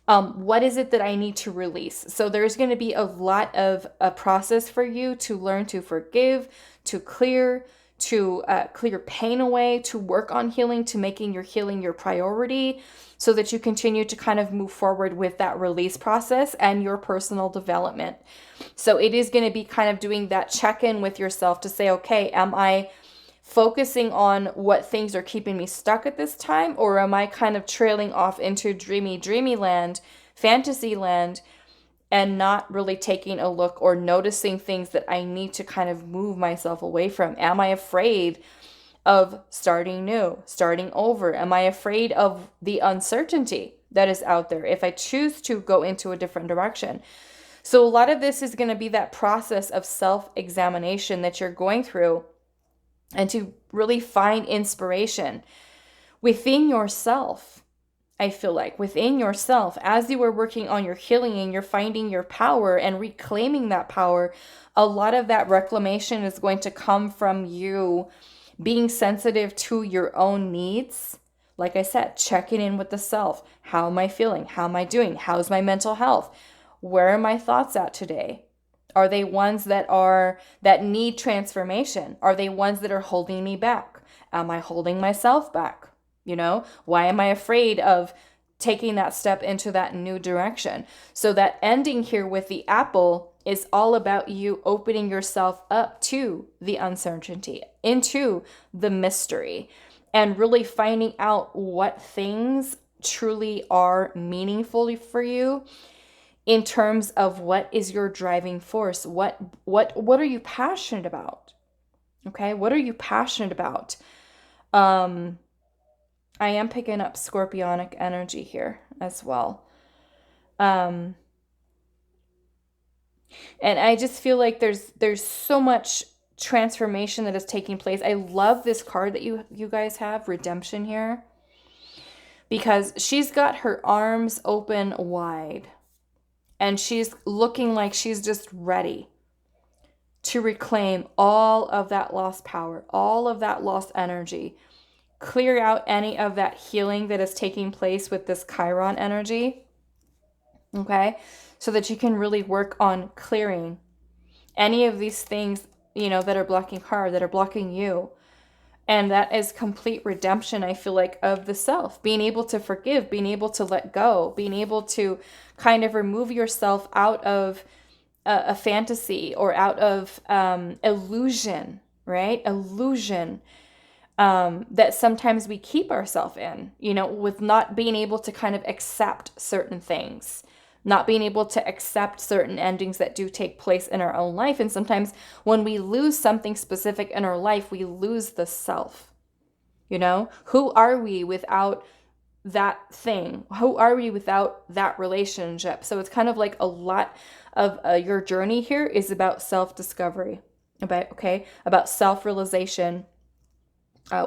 What is it that I need to release? So there's going to be a lot of a process for you to learn to forgive, to clear pain away, to work on healing, to making your healing your priority, so that you continue to kind of move forward with that release process and your personal development. So it is going to be kind of doing that check-in with yourself to say, okay, am I focusing on what things are keeping me stuck at this time, or am I kind of trailing off into dreamy land, fantasy land, and not really taking a look or noticing things that I need to kind of move myself away from? Am I afraid of starting new, starting over? Am I afraid of the uncertainty that is out there if I choose to go into a different direction? So a lot of this is going to be that process of self-examination that you're going through, and to really find inspiration within yourself. I feel like within yourself, as you are working on your healing and you're finding your power and reclaiming that power, a lot of that reclamation is going to come from you being sensitive to your own needs. Like I said, checking in with the self. How am I feeling? How am I doing? How's my mental health? Where are my thoughts at today? Are they ones that need transformation? Are they ones that are holding me back? Am I holding myself back? Why am I afraid of taking that step into that new direction? So that ending here with the apple is all about you opening yourself up to the uncertainty, into the mystery, and really finding out what things truly are meaningful for you in terms of what is your driving force. What are you passionate about? Okay, what are you passionate about? I am picking up scorpionic energy here as well. And I just feel like there's so much transformation that is taking place. I love this card that you guys have, Redemption, here, because she's got her arms open wide and she's looking like she's just ready to reclaim all of that lost power, all of that lost energy, clear out any of that healing that is taking place with this Chiron energy, okay? So that you can really work on clearing any of these things, that are blocking her, that are blocking you. And that is complete redemption, I feel like, of the self. Being able to forgive, being able to let go, being able to kind of remove yourself out of a fantasy or out of illusion, right? Illusion that sometimes we keep ourselves in, with not being able to kind of accept certain things, not being able to accept certain endings that do take place in our own life. And sometimes when we lose something specific in our life, we lose the self. Who are we without that thing? Who are we without that relationship? So it's kind of like a lot of your journey here is about self-discovery, about self-realization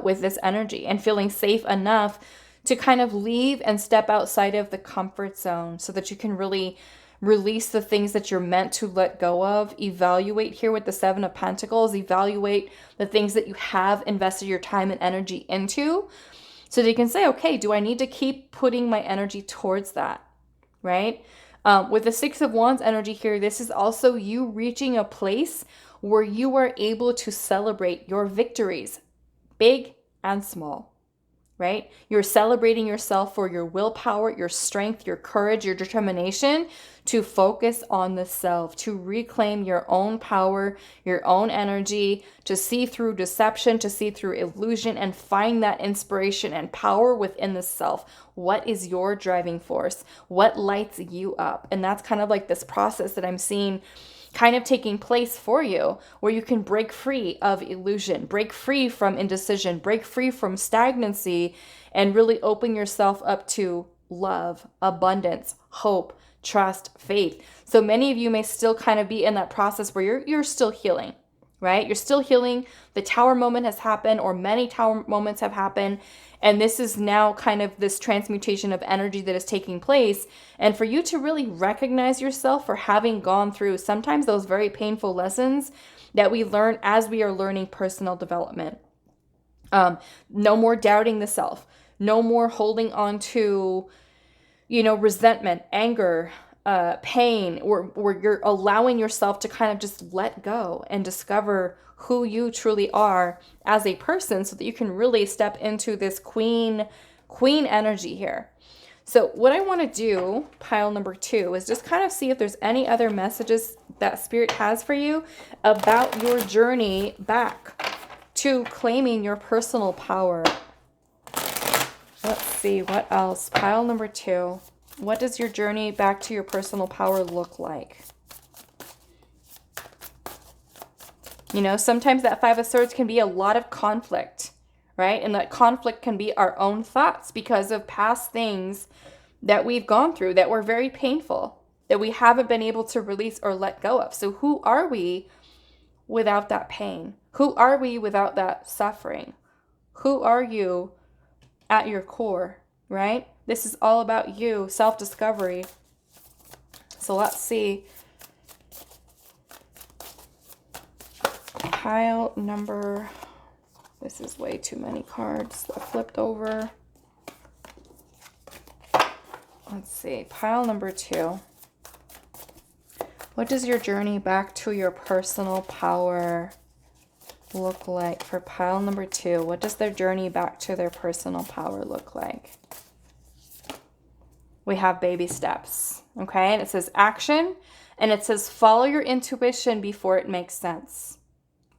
with this energy, and feeling safe enough to kind of leave and step outside of the comfort zone so that you can really release the things that you're meant to let go of. Evaluate here with the Seven of Pentacles. Evaluate the things that you have invested your time and energy into, so that you can say, okay, do I need to keep putting my energy towards that, right? With the Six of Wands energy here, this is also you reaching a place where you are able to celebrate your victories, big and small, right? You're celebrating yourself for your willpower, your strength, your courage, your determination to focus on the self, to reclaim your own power, your own energy, to see through deception, to see through illusion, and find that inspiration and power within the self. What is your driving force? What lights you up? And that's kind of like this process that I'm seeing kind of taking place for you, where you can break free of illusion, break free from indecision, break free from stagnancy, and really open yourself up to love, abundance, hope, trust, faith. So many of you may still kind of be in that process where you're still healing, right? You're still healing. The tower moment has happened, or many tower moments have happened. And this is now kind of this transmutation of energy that is taking place. And for you to really recognize yourself for having gone through sometimes those very painful lessons that we learn as we are learning personal development. No more doubting the self. No more holding on to, resentment, anger, pain, or you're allowing yourself to kind of just let go and discover who you truly are as a person, so that you can really step into this queen energy here. So what I want to do, pile number 2, is just kind of see if there's any other messages that Spirit has for you about your journey back to claiming your personal power. Let's see what else. Pile number 2. What does your journey back to your personal power look like? Sometimes that 5 of Swords can be a lot of conflict, right? And that conflict can be our own thoughts because of past things that we've gone through that were very painful, that we haven't been able to release or let go of. So who are we without that pain? Who are we without that suffering? Who are you at your core, right? This is all about you, self-discovery. So let's see. Pile number, this is way too many cards. I flipped over. Let's see. Pile number 2. What does your journey back to your personal power look like for pile number 2? What does their journey back to their personal power look like? We have baby steps, okay? And it says action, and it says follow your intuition before it makes sense,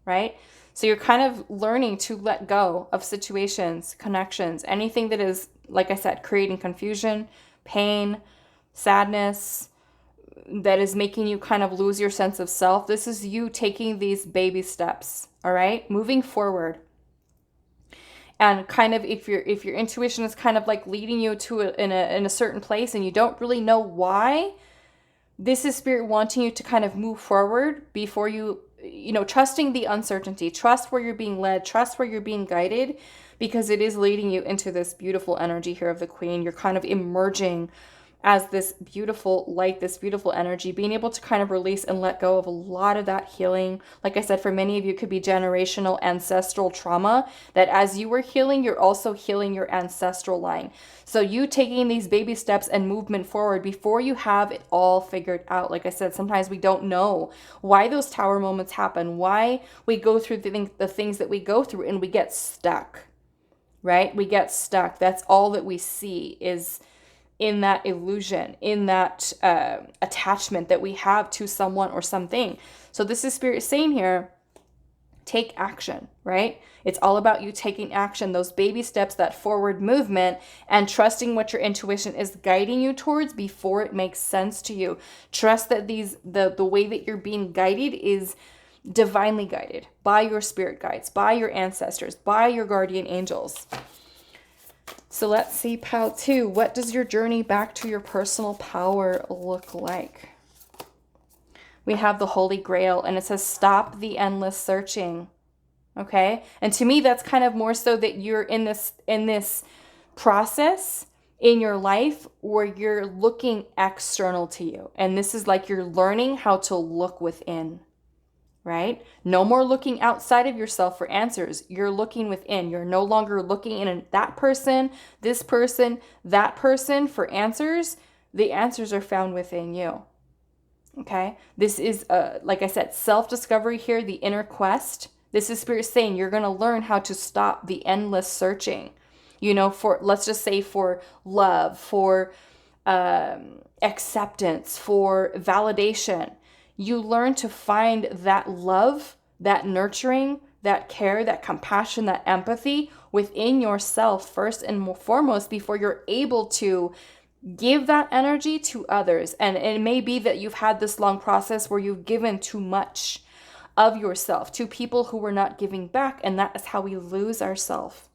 right? So you're kind of learning to let go of situations, connections, anything that is, like I said, creating confusion, pain, sadness, that is making you kind of lose your sense of self. This is you taking these baby steps, all right? Moving forward. And kind of if your intuition is kind of like leading you to in a certain place and you don't really know why, this is Spirit wanting you to kind of move forward before you trusting the uncertainty, trust where you're being led, trust where you're being guided, because it is leading you into this beautiful energy here of the Queen. You're kind of emerging as this beautiful light, this beautiful energy, being able to kind of release and let go of a lot of that healing. Like I said, for many of you, it could be generational ancestral trauma, that as you were healing, you're also healing your ancestral line. So you taking these baby steps and movement forward before you have it all figured out. Like I said, sometimes we don't know why those tower moments happen, why we go through the things that we go through, and we get stuck, right? We get stuck. That's all that we see is in that illusion, in that attachment that we have to someone or something. So this is Spirit saying here, take action, right? It's all about you taking action, those baby steps, that forward movement, and trusting what your intuition is guiding you towards before it makes sense to you. Trust that the way that you're being guided is divinely guided by your spirit guides, by your ancestors, by your guardian angels. So let's see, pile 2. What does your journey back to your personal power look like? We have the Holy Grail, and it says stop the endless searching. Okay? And to me, that's kind of more so that you're in this process in your life where you're looking external to you. And this is like you're learning how to look within. Right? No more looking outside of yourself for answers. You're looking within. You're no longer looking in that person, this person, that person for answers. The answers are found within you. Okay? This is, like I said, self-discovery here, the inner quest. This is Spirit saying you're going to learn how to stop the endless searching. For, let's just say, for love, for acceptance, for validation. You learn to find that love, that nurturing, that care, that compassion, that empathy within yourself first and foremost before you're able to give that energy to others. And it may be that you've had this long process where you've given too much of yourself to people who were not giving back, and that is how we lose ourselves,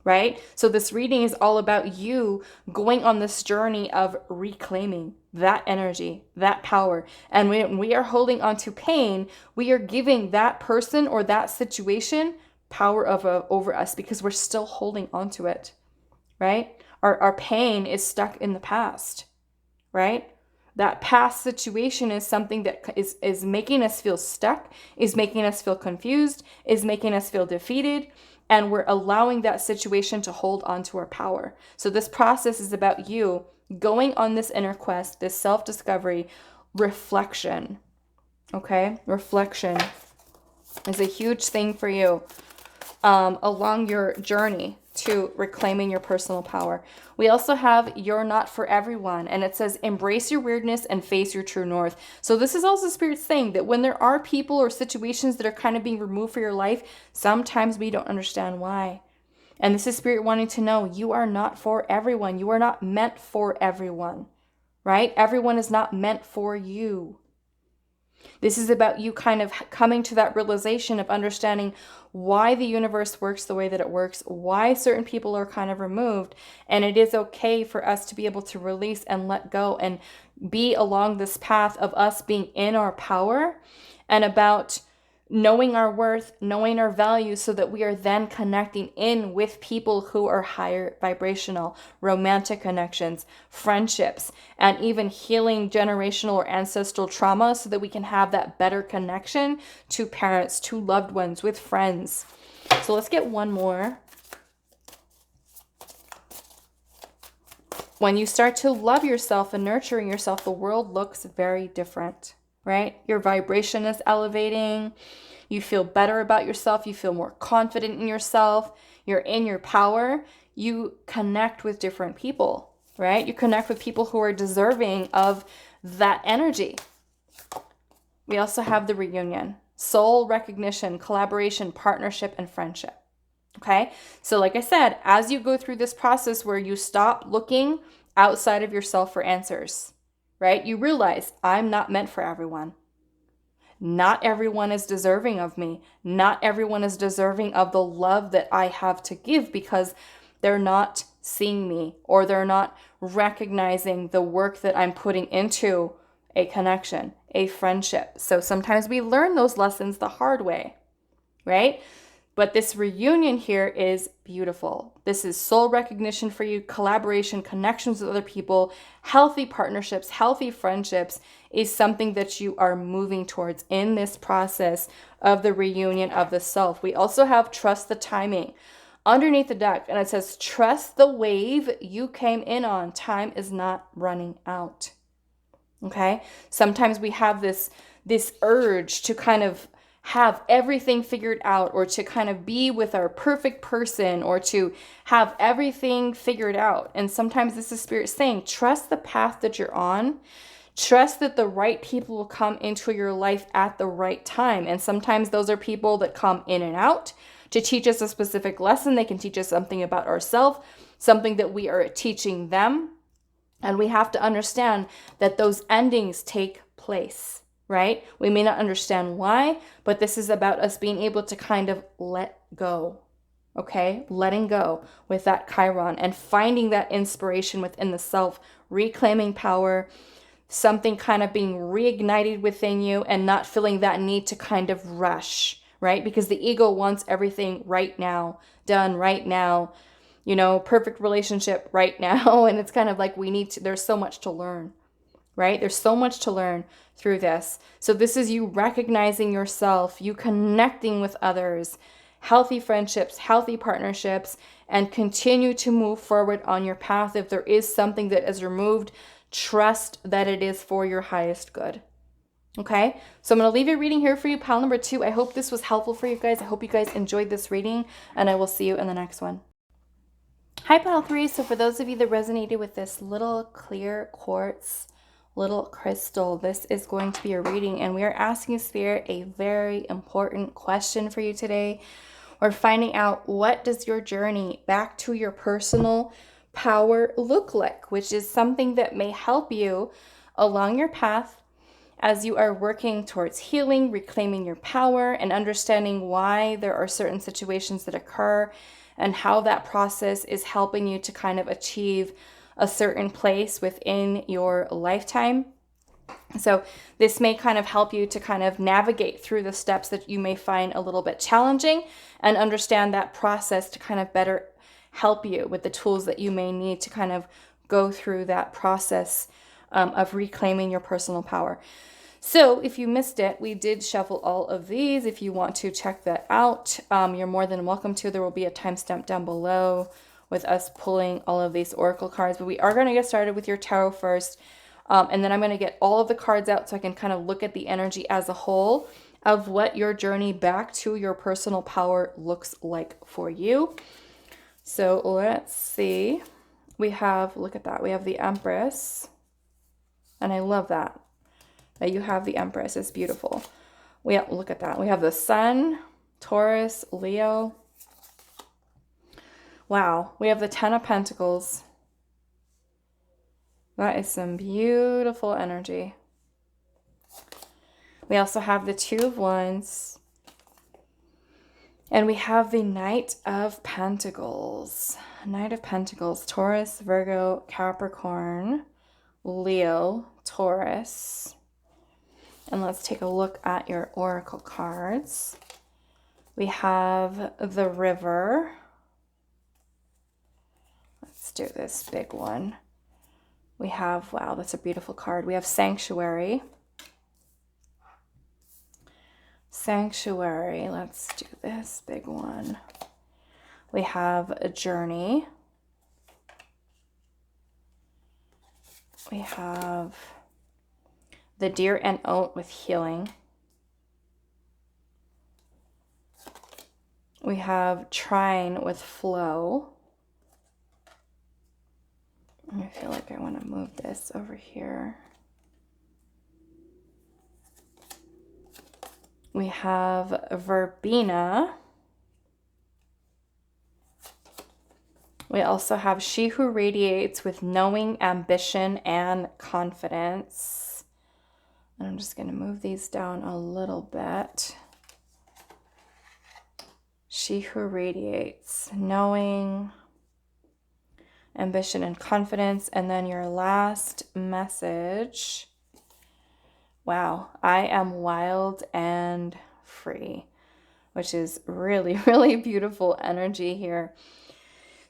right? So this reading is all about you going on this journey of reclaiming that energy, that power. And when we are holding on to pain, we are giving that person or that situation power over us because we're still holding on to it, right? Our pain is stuck in the past, right? That past situation is something that is making us feel stuck, is making us feel confused, is making us feel defeated, and we're allowing that situation to hold on to our power. So this process is about you going on this inner quest, this self-discovery, reflection, okay? Reflection is a huge thing for you along your journey to reclaiming your personal power. We also have You're Not For Everyone, and it says embrace your weirdness and face your true north. So this is also Spirit saying that when there are people or situations that are kind of being removed from your life, sometimes we don't understand why. And this is Spirit wanting to know you are not for everyone. You are not meant for everyone, right? Everyone is not meant for you. This is about you kind of coming to that realization of understanding why the universe works the way that it works, why certain people are kind of removed, and it is okay for us to be able to release and let go and be along this path of us being in our power and about knowing our worth, knowing our value, so that we are then connecting in with people who are higher vibrational, romantic connections, friendships, and even healing generational or ancestral trauma so that we can have that better connection to parents, to loved ones, with friends. So let's get one more. When you start to love yourself and nurturing yourself, the world looks very different, right? Your vibration is elevating. You feel better about yourself. You feel more confident in yourself. You're in your power. You connect with different people, right? You connect with people who are deserving of that energy. We also have the reunion, soul recognition, collaboration, partnership, and friendship. Okay, so like I said, as you go through this process where you stop looking outside of yourself for answers, right? You realize I'm not meant for everyone. Not everyone is deserving of me. Not everyone is deserving of the love that I have to give because they're not seeing me or they're not recognizing the work that I'm putting into a connection, a friendship. So sometimes we learn those lessons the hard way, right? But this reunion here is beautiful. This is soul recognition for you, collaboration, connections with other people, healthy partnerships, healthy friendships is something that you are moving towards in this process of the reunion of the self. We also have trust the timing underneath the deck, and it says, trust the wave you came in on. Time is not running out. Okay? Sometimes we have this urge to kind of have everything figured out or to kind of be with our perfect person or to have everything figured out. And sometimes this is Spirit saying, trust the path that you're on. Trust that the right people will come into your life at the right time. And sometimes those are people that come in and out to teach us a specific lesson. They can teach us something about ourselves, something that we are teaching them. And we have to understand that those endings take place, right? We may not understand why, but this is about us being able to kind of let go, okay? Letting go with that Chiron and finding that inspiration within the self, reclaiming power, something kind of being reignited within you and not feeling that need to kind of rush, right? Because the ego wants everything right now, done right now, you know, perfect relationship right now. And it's kind of like there's so much to learn, right? There's so much to learn through this. So this is you recognizing yourself, you connecting with others, healthy friendships, healthy partnerships, and continue to move forward on your path. If there is something that is removed, trust that it is for your highest good. Okay, so I'm going to leave a reading here for you, pile number 2. I hope this was helpful for you guys. I hope you guys enjoyed this reading, and I will see you in the next one. Hi, pile 3. So for those of you that resonated with this little clear quartz, little crystal, this is going to be a reading, and we are asking Spirit a very important question for you today. We're finding out, what does your journey back to your personal power look like, which is something that may help you along your path as you are working towards healing, reclaiming your power, and understanding why there are certain situations that occur and how that process is helping you to kind of achieve a certain place within your lifetime. So this may kind of help you to kind of navigate through the steps that you may find a little bit challenging, and understand that process to kind of better help you with the tools that you may need to kind of go through that process of reclaiming your personal power. So if you missed it, we did shuffle all of these. If you want to check that out, you're more than welcome to. There will be a timestamp down below with us pulling all of these oracle cards. But we are going to get started with your tarot first. And then I'm going to get all of the cards out so I can kind of look at the energy as a whole of what your journey back to your personal power looks like for you. So let's see. We have, look at that. We have the Empress. And I love that you have the Empress. It's beautiful. Look at that. We have the Sun, Taurus, Leo. Wow. We have the Ten of Pentacles. That is some beautiful energy. We also have the Two of Wands. And we have the Knight of Pentacles. Knight of Pentacles, Taurus, Virgo, Capricorn, Leo, Taurus. And let's take a look at your oracle cards. We have the River. Let's do this big one. We have, wow, that's a beautiful card. We have Sanctuary. Sanctuary, let's do this big one. We have a Journey. We have the Deer and Oat with Healing. We have Trine with Flow. I feel like I want to move this over here. We have Verbena. We also have She Who Radiates with Knowing, Ambition, and Confidence. And I'm just going to move these down a little bit. She Who Radiates, Knowing, Ambition, and Confidence. And then your last message. Wow, I am wild and free, which is really, really beautiful energy here.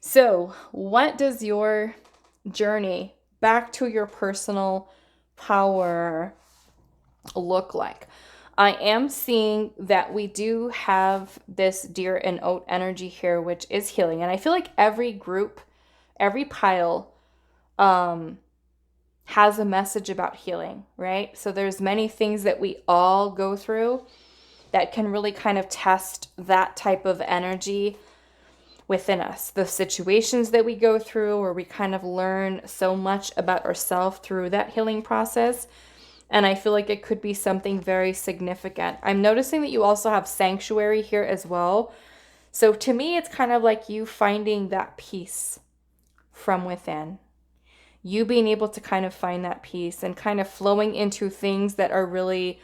So what does your journey back to your personal power look like? I am seeing that we do have this Deer and Oat energy here, which is healing. And I feel like every group, every pile, has a message about healing, right? So there's many things that we all go through that can really kind of test that type of energy within us. The situations that we go through, where we kind of learn so much about ourselves through that healing process. And I feel like it could be something very significant. I'm noticing that you also have Sanctuary here as well. So to me, it's kind of like you finding that peace from within. You being able to kind of find that peace and kind of flowing into things that are really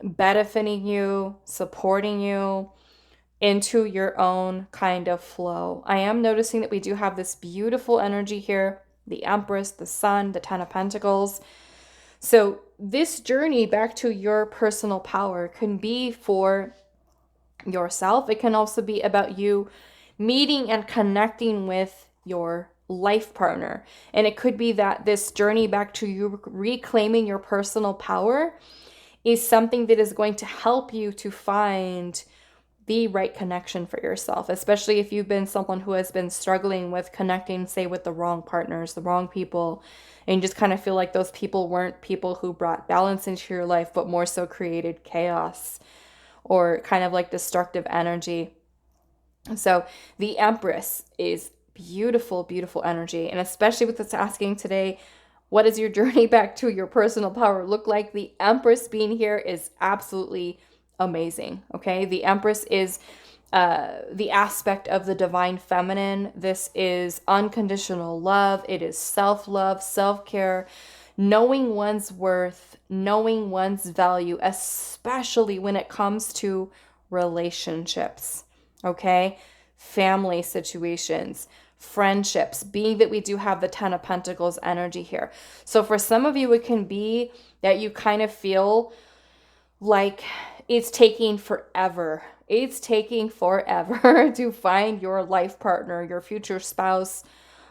benefiting you, supporting you into your own kind of flow. I am noticing that we do have this beautiful energy here, the Empress, the Sun, the Ten of Pentacles. So this journey back to your personal power can be for yourself. It can also be about you meeting and connecting with your life partner. And it could be that this journey back to you reclaiming your personal power is something that is going to help you to find the right connection for yourself, especially if you've been someone who has been struggling with connecting, say, with the wrong partners, the wrong people, and you just kind of feel like those people weren't people who brought balance into your life, but more so created chaos or kind of like destructive energy. So the Empress is beautiful, beautiful energy. And especially with us asking today, what does your journey back to your personal power look like? The Empress being here is absolutely amazing. Okay. The Empress is the aspect of the divine feminine. This is unconditional love. It is self-love, self-care, knowing one's worth, knowing one's value, especially when it comes to relationships. Okay. family situations, friendships, being that we do have the Ten of Pentacles energy here. So for some of you, it can be that you kind of feel like it's taking forever. It's taking forever to find your life partner, your future spouse.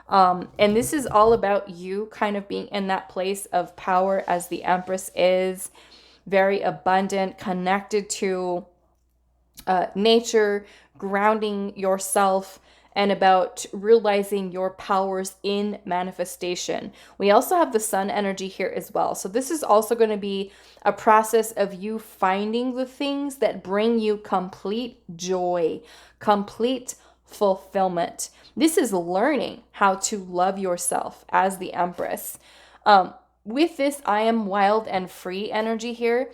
And this is all about you kind of being in that place of power, as the Empress is very abundant, connected to nature, grounding yourself, and about realizing your powers in manifestation. We also have the Sun energy here as well. So this is also going to be a process of you finding the things that bring you complete joy, complete fulfillment. This is learning how to love yourself as the Empress. With this I am wild and free energy here,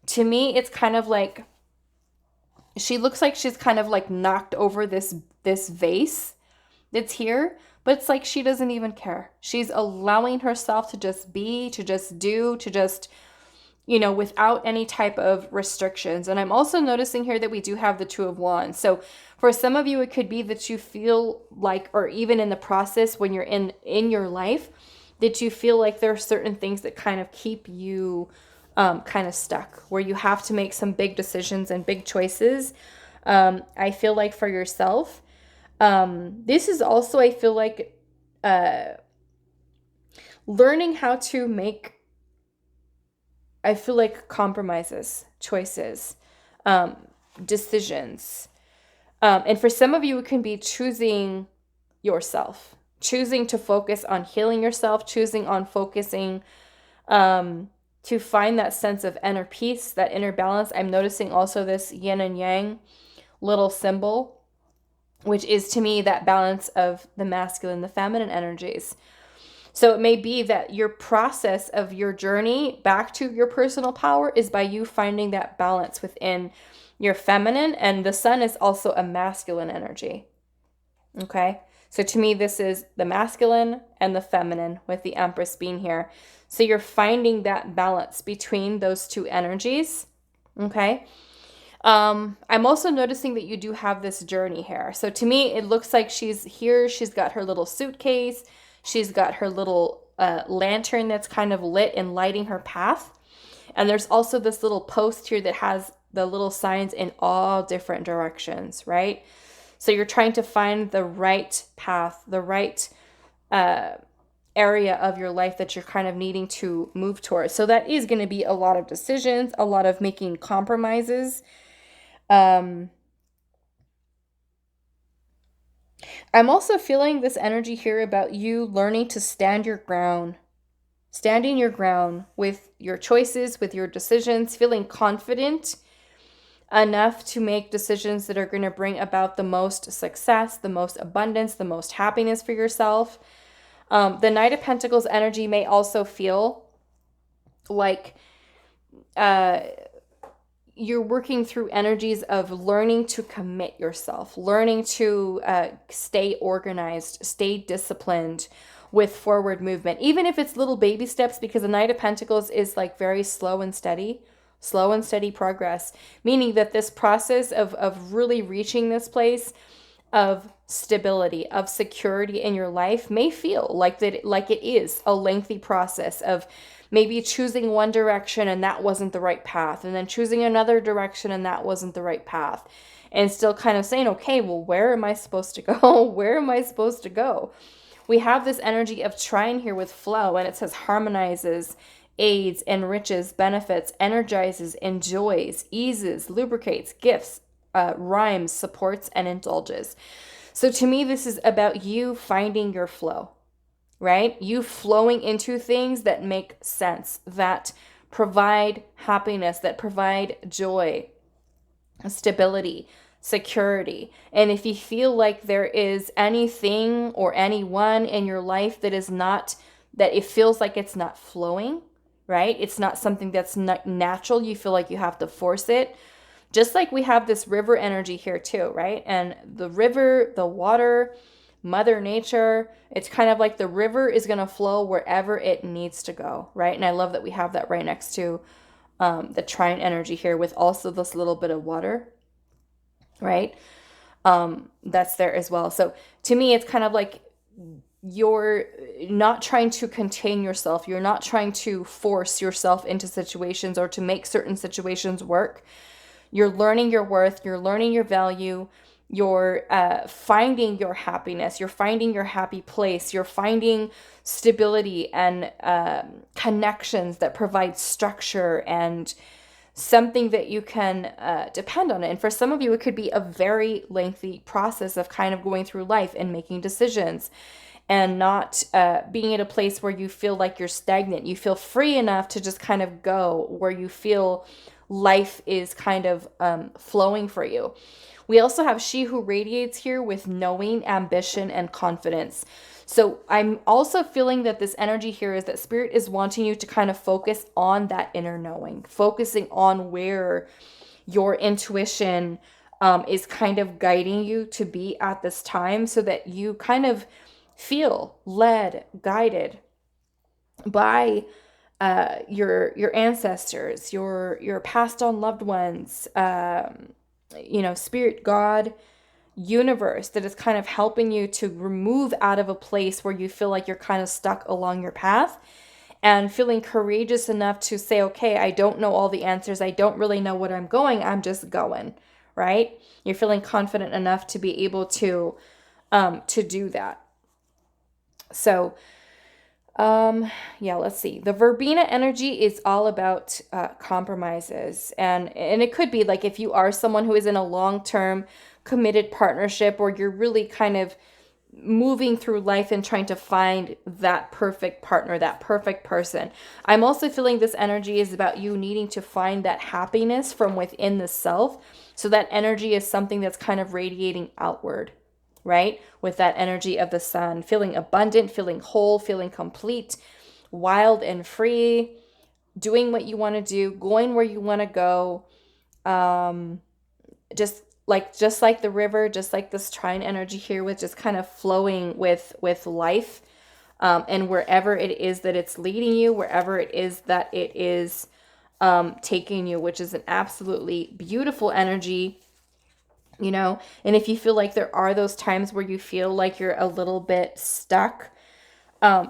to me, it's kind of like she looks like she's kind of like knocked over this vase that's here, but it's like she doesn't even care. She's allowing herself to just be, to just do, to just, without any type of restrictions. And I'm also noticing here that we do have the Two of Wands. So for some of you, it could be that you feel like, or even in the process when you're in your life, that you feel like there are certain things that kind of keep you kind of stuck, where you have to make some big decisions and big choices. I feel like for yourself, this is also, I feel like, learning how to make, I feel like, compromises, choices, decisions. And for some of you, it can be choosing yourself, choosing to focus on healing yourself, choosing on focusing, to find that sense of inner peace, that inner balance. I'm noticing also this yin and yang little symbol, which is to me that balance of the masculine, the feminine energies. So it may be that your process of your journey back to your personal power is by you finding that balance within your feminine, and the Sun is also a masculine energy. Okay? So to me, this is the masculine and the feminine, with the Empress being here. So you're finding that balance between those two energies. Okay? I'm also noticing that you do have this journey here. So to me, it looks like she's here. She's got her little suitcase. She's got her little lantern that's kind of lit and lighting her path. And there's also this little post here that has the little signs in all different directions, right? So you're trying to find the right path, the right area of your life that you're kind of needing to move towards. So that is going to be a lot of decisions, a lot of making compromises. I'm also feeling this energy here about you learning to stand your ground, standing your ground with your choices, with your decisions, feeling confident enough to make decisions that are going to bring about the most success, the most abundance, the most happiness for yourself. The Knight of Pentacles energy may also feel like you're working through energies of learning to commit yourself, learning to stay organized, stay disciplined with forward movement, even if it's little baby steps, because the Knight of Pentacles is like very slow and steady progress, meaning that this process of really reaching this place of stability, of security in your life may feel like it is a lengthy process of maybe choosing one direction and that wasn't the right path, and then choosing another direction and that wasn't the right path, and still kind of saying, okay, well, where am I supposed to go? Where am I supposed to go? We have this energy of trine here with flow, and it says harmonizes, aids, enriches, benefits, energizes, enjoys, eases, lubricates, gifts, rhymes, supports, and indulges. So to me, this is about you finding your flow, right? You flowing into things that make sense, that provide happiness, that provide joy, stability, security. And if you feel like there is anything or anyone in your life that is not, that it feels like it's not flowing, right? It's not something that's not natural. You feel like you have to force it. Just like we have this river energy here too, right? And the river, the water, Mother Nature, it's kind of like the river is going to flow wherever it needs to go, right? And I love that we have that right next to the trine energy here with also this little bit of water, right? that's there as well. So to me, it's kind of like you're not trying to contain yourself. You're not trying to force yourself into situations or to make certain situations work. You're learning your worth. You're learning your value. You're finding your happiness. You're finding your happy place. You're finding stability and connections that provide structure and something that you can depend on. And for some of you, it could be a very lengthy process of kind of going through life and making decisions and not being at a place where you feel like you're stagnant. You feel free enough to just kind of go where you feel life is kind of flowing for you. We also have she who radiates here with knowing, ambition, and confidence. So I'm also feeling that this energy here is that spirit is wanting you to kind of focus on that inner knowing, focusing on where your intuition is kind of guiding you to be at this time, so that you kind of feel led, guided by your ancestors, your passed on loved ones, spirit, God, universe, that is kind of helping you to remove out of a place where you feel like you're kind of stuck along your path, and feeling courageous enough to say, okay, I don't know all the answers. I don't really know what I'm going. I'm just going, right? You're feeling confident enough to be able to do that. So, let's see. The verbena energy is all about compromises. And it could be like if you are someone who is in a long-term committed partnership, or you're really kind of moving through life and trying to find that perfect partner, that perfect person. I'm also feeling this energy is about you needing to find that happiness from within the self. So that energy is something that's kind of radiating outward, right? With that energy of the sun, feeling abundant, feeling whole, feeling complete, wild and free, doing what you want to do, going where you want to go. Just like the river, just like this trine energy here, with just kind of flowing with life, and wherever it is that it's leading you, wherever it is that it is taking you, which is an absolutely beautiful energy. And if you feel like there are those times where you feel like you're a little bit stuck,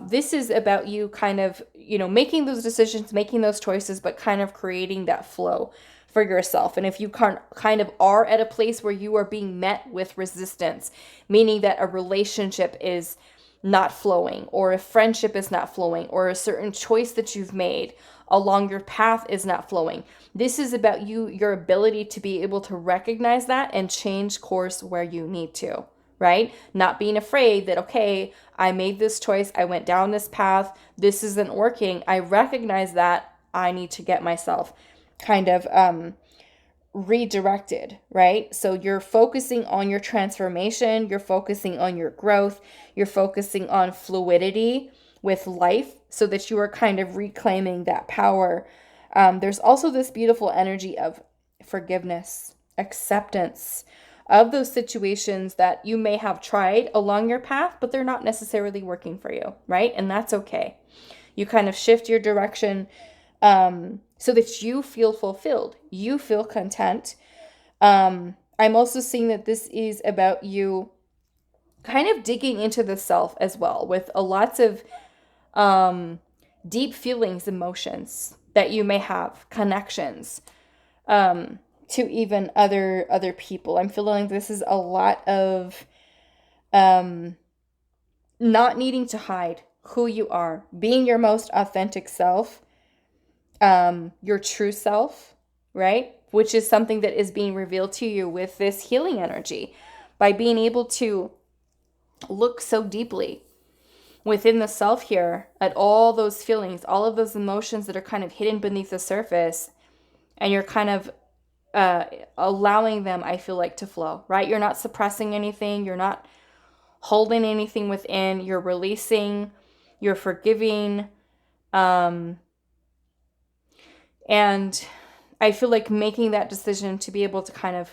this is about you kind of, making those decisions, making those choices, but kind of creating that flow for yourself. And if you kind of are at a place where you are being met with resistance, meaning that a relationship is not flowing, or a friendship is not flowing, or a certain choice that you've made along your path is not flowing, this is about your ability to be able to recognize that and change course where you need to, right? Not being afraid that, okay, I made this choice, I went down this path, this isn't working. I recognize that I need to get myself kind of redirected, right? So you're focusing on your transformation, you're focusing on your growth, you're focusing on fluidity with life, so that you are kind of reclaiming that power. There's also this beautiful energy of forgiveness, acceptance of those situations that you may have tried along your path, but they're not necessarily working for you, right? And that's okay. You kind of shift your direction so that you feel fulfilled, you feel content. I'm also seeing that this is about you kind of digging into the self as well, with lots of deep feelings, emotions that you may have, connections to even other people. I'm feeling this is a lot of not needing to hide who you are, being your most authentic self, your true self, right? Which is something that is being revealed to you with this healing energy, by being able to look so deeply within the self here at all those feelings, all of those emotions that are kind of hidden beneath the surface, and you're kind of allowing them, I feel like, to flow, right? You're not suppressing anything, you're not holding anything within, you're releasing, you're forgiving, and I feel like making that decision to be able to kind of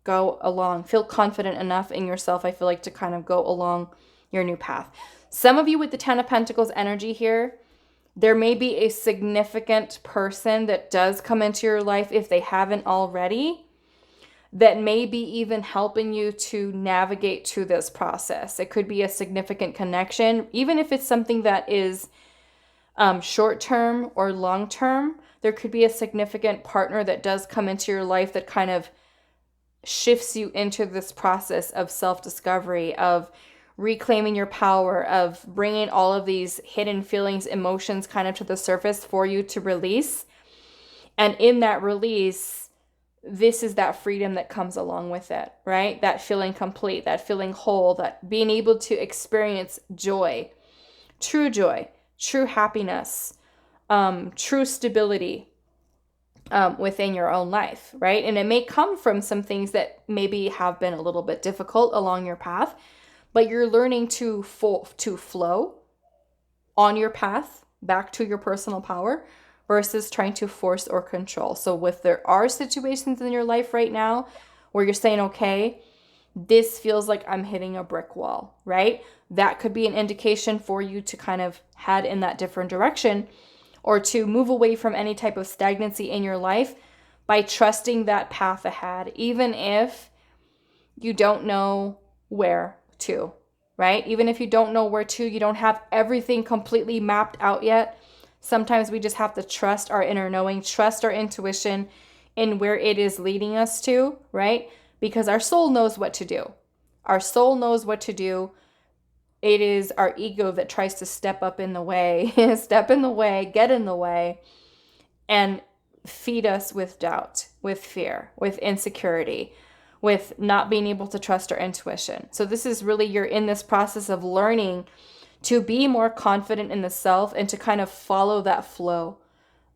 go along, feel confident enough in yourself, I feel like, to kind of go along your new path. Some of you with the Ten of Pentacles energy here, there may be a significant person that does come into your life, if they haven't already, that may be even helping you to navigate to this process. It could be a significant connection, even if it's something that is short-term or long-term. There could be a significant partner that does come into your life that kind of shifts you into this process of self-discovery, of reclaiming your power, of bringing all of these hidden feelings, emotions kind of to the surface for you to release. And in that release, this is that freedom that comes along with it, right? That feeling complete, that feeling whole, that being able to experience joy, true happiness, true stability within your own life, right? And it may come from some things that maybe have been a little bit difficult along your path, but you're learning to flow on your path back to your personal power versus trying to force or control. So if there are situations in your life right now where you're saying, okay, this feels like I'm hitting a brick wall, right? That could be an indication for you to kind of head in that different direction, or to move away from any type of stagnancy in your life by trusting that path ahead, even if you don't know where to, right? Even if you don't know where to, you don't have everything completely mapped out yet. Sometimes we just have to trust our inner knowing, trust our intuition in where it is leading us to, right? Because our soul knows what to do. Our soul knows what to do. It is our ego that tries to step up in the way, get in the way, and feed us with doubt, with fear, with insecurity, with not being able to trust our intuition. So this is really, you're in this process of learning to be more confident in the self and to kind of follow that flow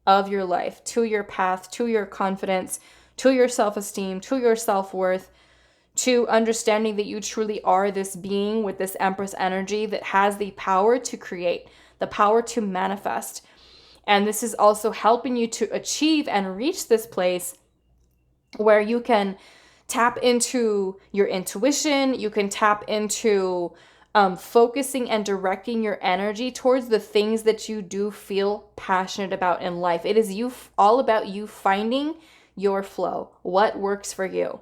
of your life, to your path, to your confidence, to your self-esteem, to your self-worth, to understanding that you truly are this being with this Empress energy that has the power to create, the power to manifest. And this is also helping you to achieve and reach this place where you can tap into your intuition, you can tap into focusing and directing your energy towards the things that you do feel passionate about in life. It is all about you finding your flow, what works for you,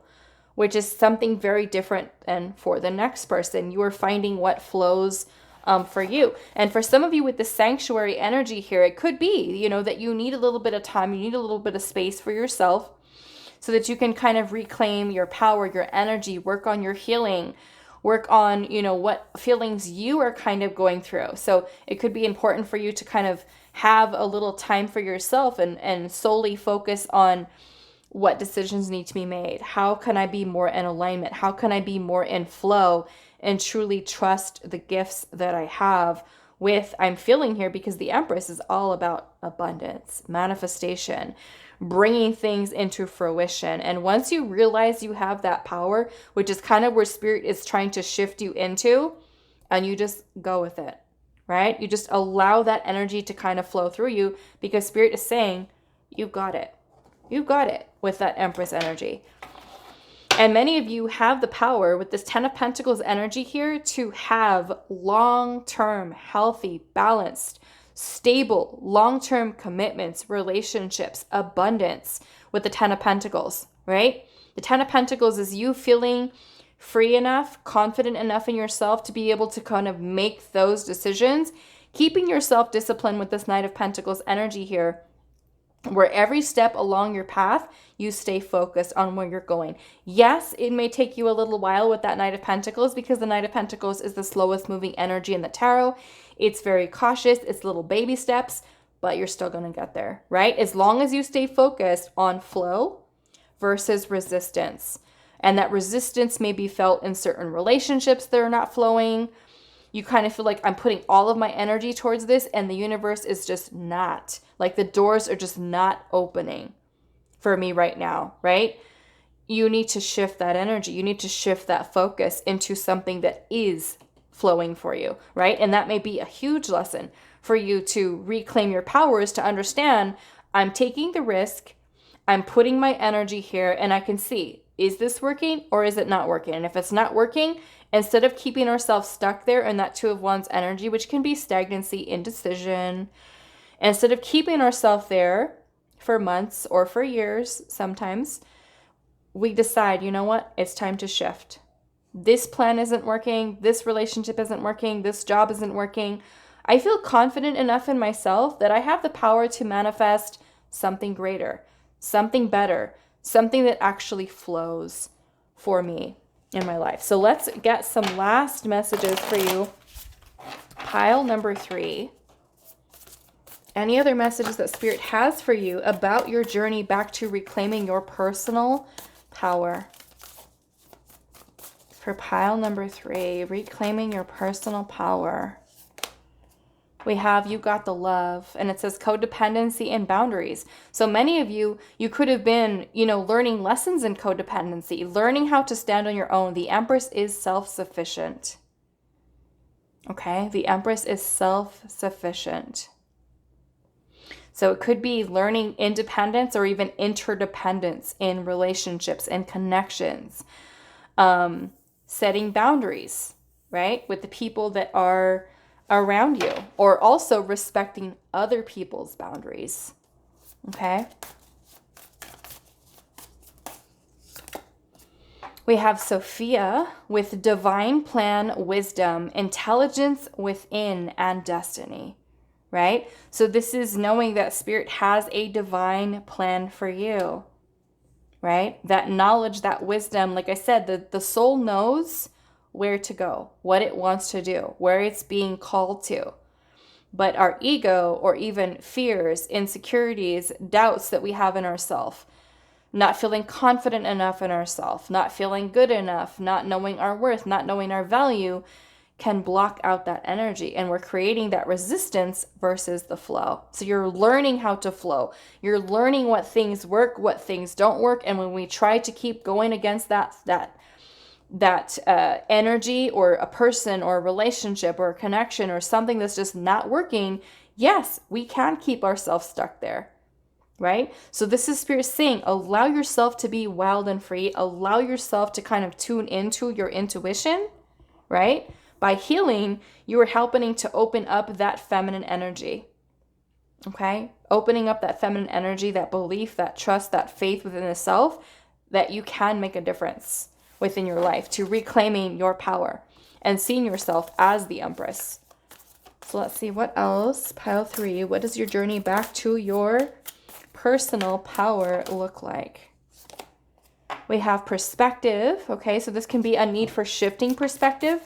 which is something very different than for the next person. You are finding what flows for you. And for some of you with the sanctuary energy here, it could be, that you need a little bit of time, you need a little bit of space for yourself so that you can kind of reclaim your power, your energy, work on your healing, work on, what feelings you are kind of going through. So it could be important for you to kind of have a little time for yourself and solely focus on what decisions need to be made. How can I be more in alignment? How can I be more in flow and truly trust the gifts that I have I'm feeling here? Because the Empress is all about abundance, manifestation, bringing things into fruition. And once you realize you have that power, which is kind of where Spirit is trying to shift you into, and you just go with it, right? You just allow that energy to kind of flow through you, because Spirit is saying, you've got it. You've got it with that Empress energy. And many of you have the power with this 10 of Pentacles energy here to have long-term, healthy, balanced, stable, long-term commitments, relationships, abundance with the 10 of Pentacles, right? The 10 of Pentacles is you feeling free enough, confident enough in yourself to be able to kind of make those decisions, keeping yourself disciplined with this Knight of Pentacles energy here, where every step along your path, you stay focused on where you're going. Yes, it may take you a little while with that Knight of Pentacles, because the Knight of Pentacles is the slowest moving energy in the tarot. It's very cautious. It's little baby steps, but you're still going to get there, right? As long as you stay focused on flow versus resistance. And that resistance may be felt in certain relationships that are not flowing. You kind of feel like, I'm putting all of my energy towards this and the universe is just not. Like the doors are just not opening for me right now, right? You need to shift that energy. You need to shift that focus into something that is flowing for you, right? And that may be a huge lesson for you to reclaim your powers, to understand, I'm taking the risk, I'm putting my energy here, and I can see, is this working or is it not working? And if it's not working, instead of keeping ourselves stuck there in that 2 of Wands energy, which can be stagnancy, indecision, instead of keeping ourselves there for months or for years sometimes, we decide, you know what, it's time to shift. This plan isn't working. This relationship isn't working. This job isn't working. I feel confident enough in myself that I have the power to manifest something greater, something better, something that actually flows for me in my life. So let's get some last messages for you. Pile number 3. Any other messages that Spirit has for you about your journey back to reclaiming your personal power? For pile number 3, reclaiming your personal power. We have you got the love, and it says codependency and boundaries. So many of you could have been, learning lessons in codependency, learning how to stand on your own. The Empress is self-sufficient. Okay, the Empress is self-sufficient. So it could be learning independence or even interdependence in relationships and connections. Setting boundaries, right, with the people that are around you, or also respecting other people's boundaries. Okay. We have Sophia with divine plan, wisdom, intelligence within, and destiny, right? So this is knowing that Spirit has a divine plan for you, right? That knowledge, that wisdom, like I said, the soul knows where to go, what it wants to do, where it's being called to. But our ego, or even fears, insecurities, doubts that we have in ourselves, not feeling confident enough in ourselves, not feeling good enough, not knowing our worth, not knowing our value, can block out that energy. And we're creating that resistance versus the flow. So you're learning how to flow. You're learning what things work, what things don't work. And when we try to keep going against that energy, or a person or a relationship or a connection or something that's just not working, yes, we can keep ourselves stuck there, right? So this is Spirit saying, allow yourself to be wild and free. Allow yourself to kind of tune into your intuition, right? By healing, you are helping to open up that feminine energy, okay? Opening up that feminine energy, that belief, that trust, that faith within the self, that you can make a difference within your life, to reclaiming your power and seeing yourself as the Empress. So let's see what else. Pile 3, what does your journey back to your personal power look like? We have perspective. Okay, so this can be a need for shifting perspective.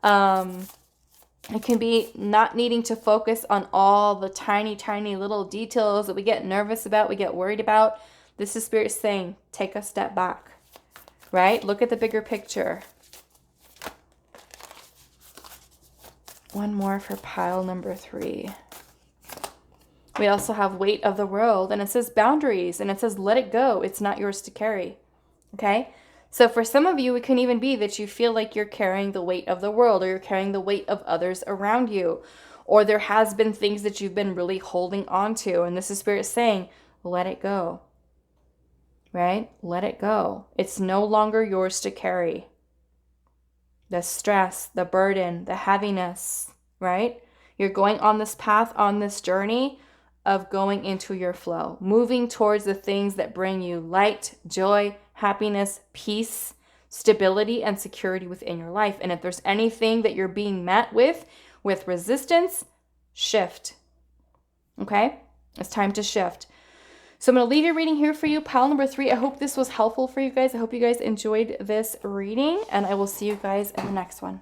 It can be not needing to focus on all the tiny, tiny little details that we get nervous about, we get worried about. This is Spirit saying, take a step back. Right? Look at the bigger picture. One more for pile number 3. We also have weight of the world, and it says boundaries, and it says let it go. It's not yours to carry. Okay? So for some of you, it can even be that you feel like you're carrying the weight of the world, or you're carrying the weight of others around you, or there has been things that you've been really holding on to, and this is Spirit saying, let it go. Right? Let it go. It's no longer yours to carry. The stress, the burden, the heaviness, right? You're going on this path, on this journey of going into your flow, moving towards the things that bring you light, joy, happiness, peace, stability, and security within your life. And if there's anything that you're being met with resistance, shift. Okay? It's time to shift. So I'm going to leave your reading here for you, pile number 3. I hope this was helpful for you guys. I hope you guys enjoyed this reading, and I will see you guys in the next one.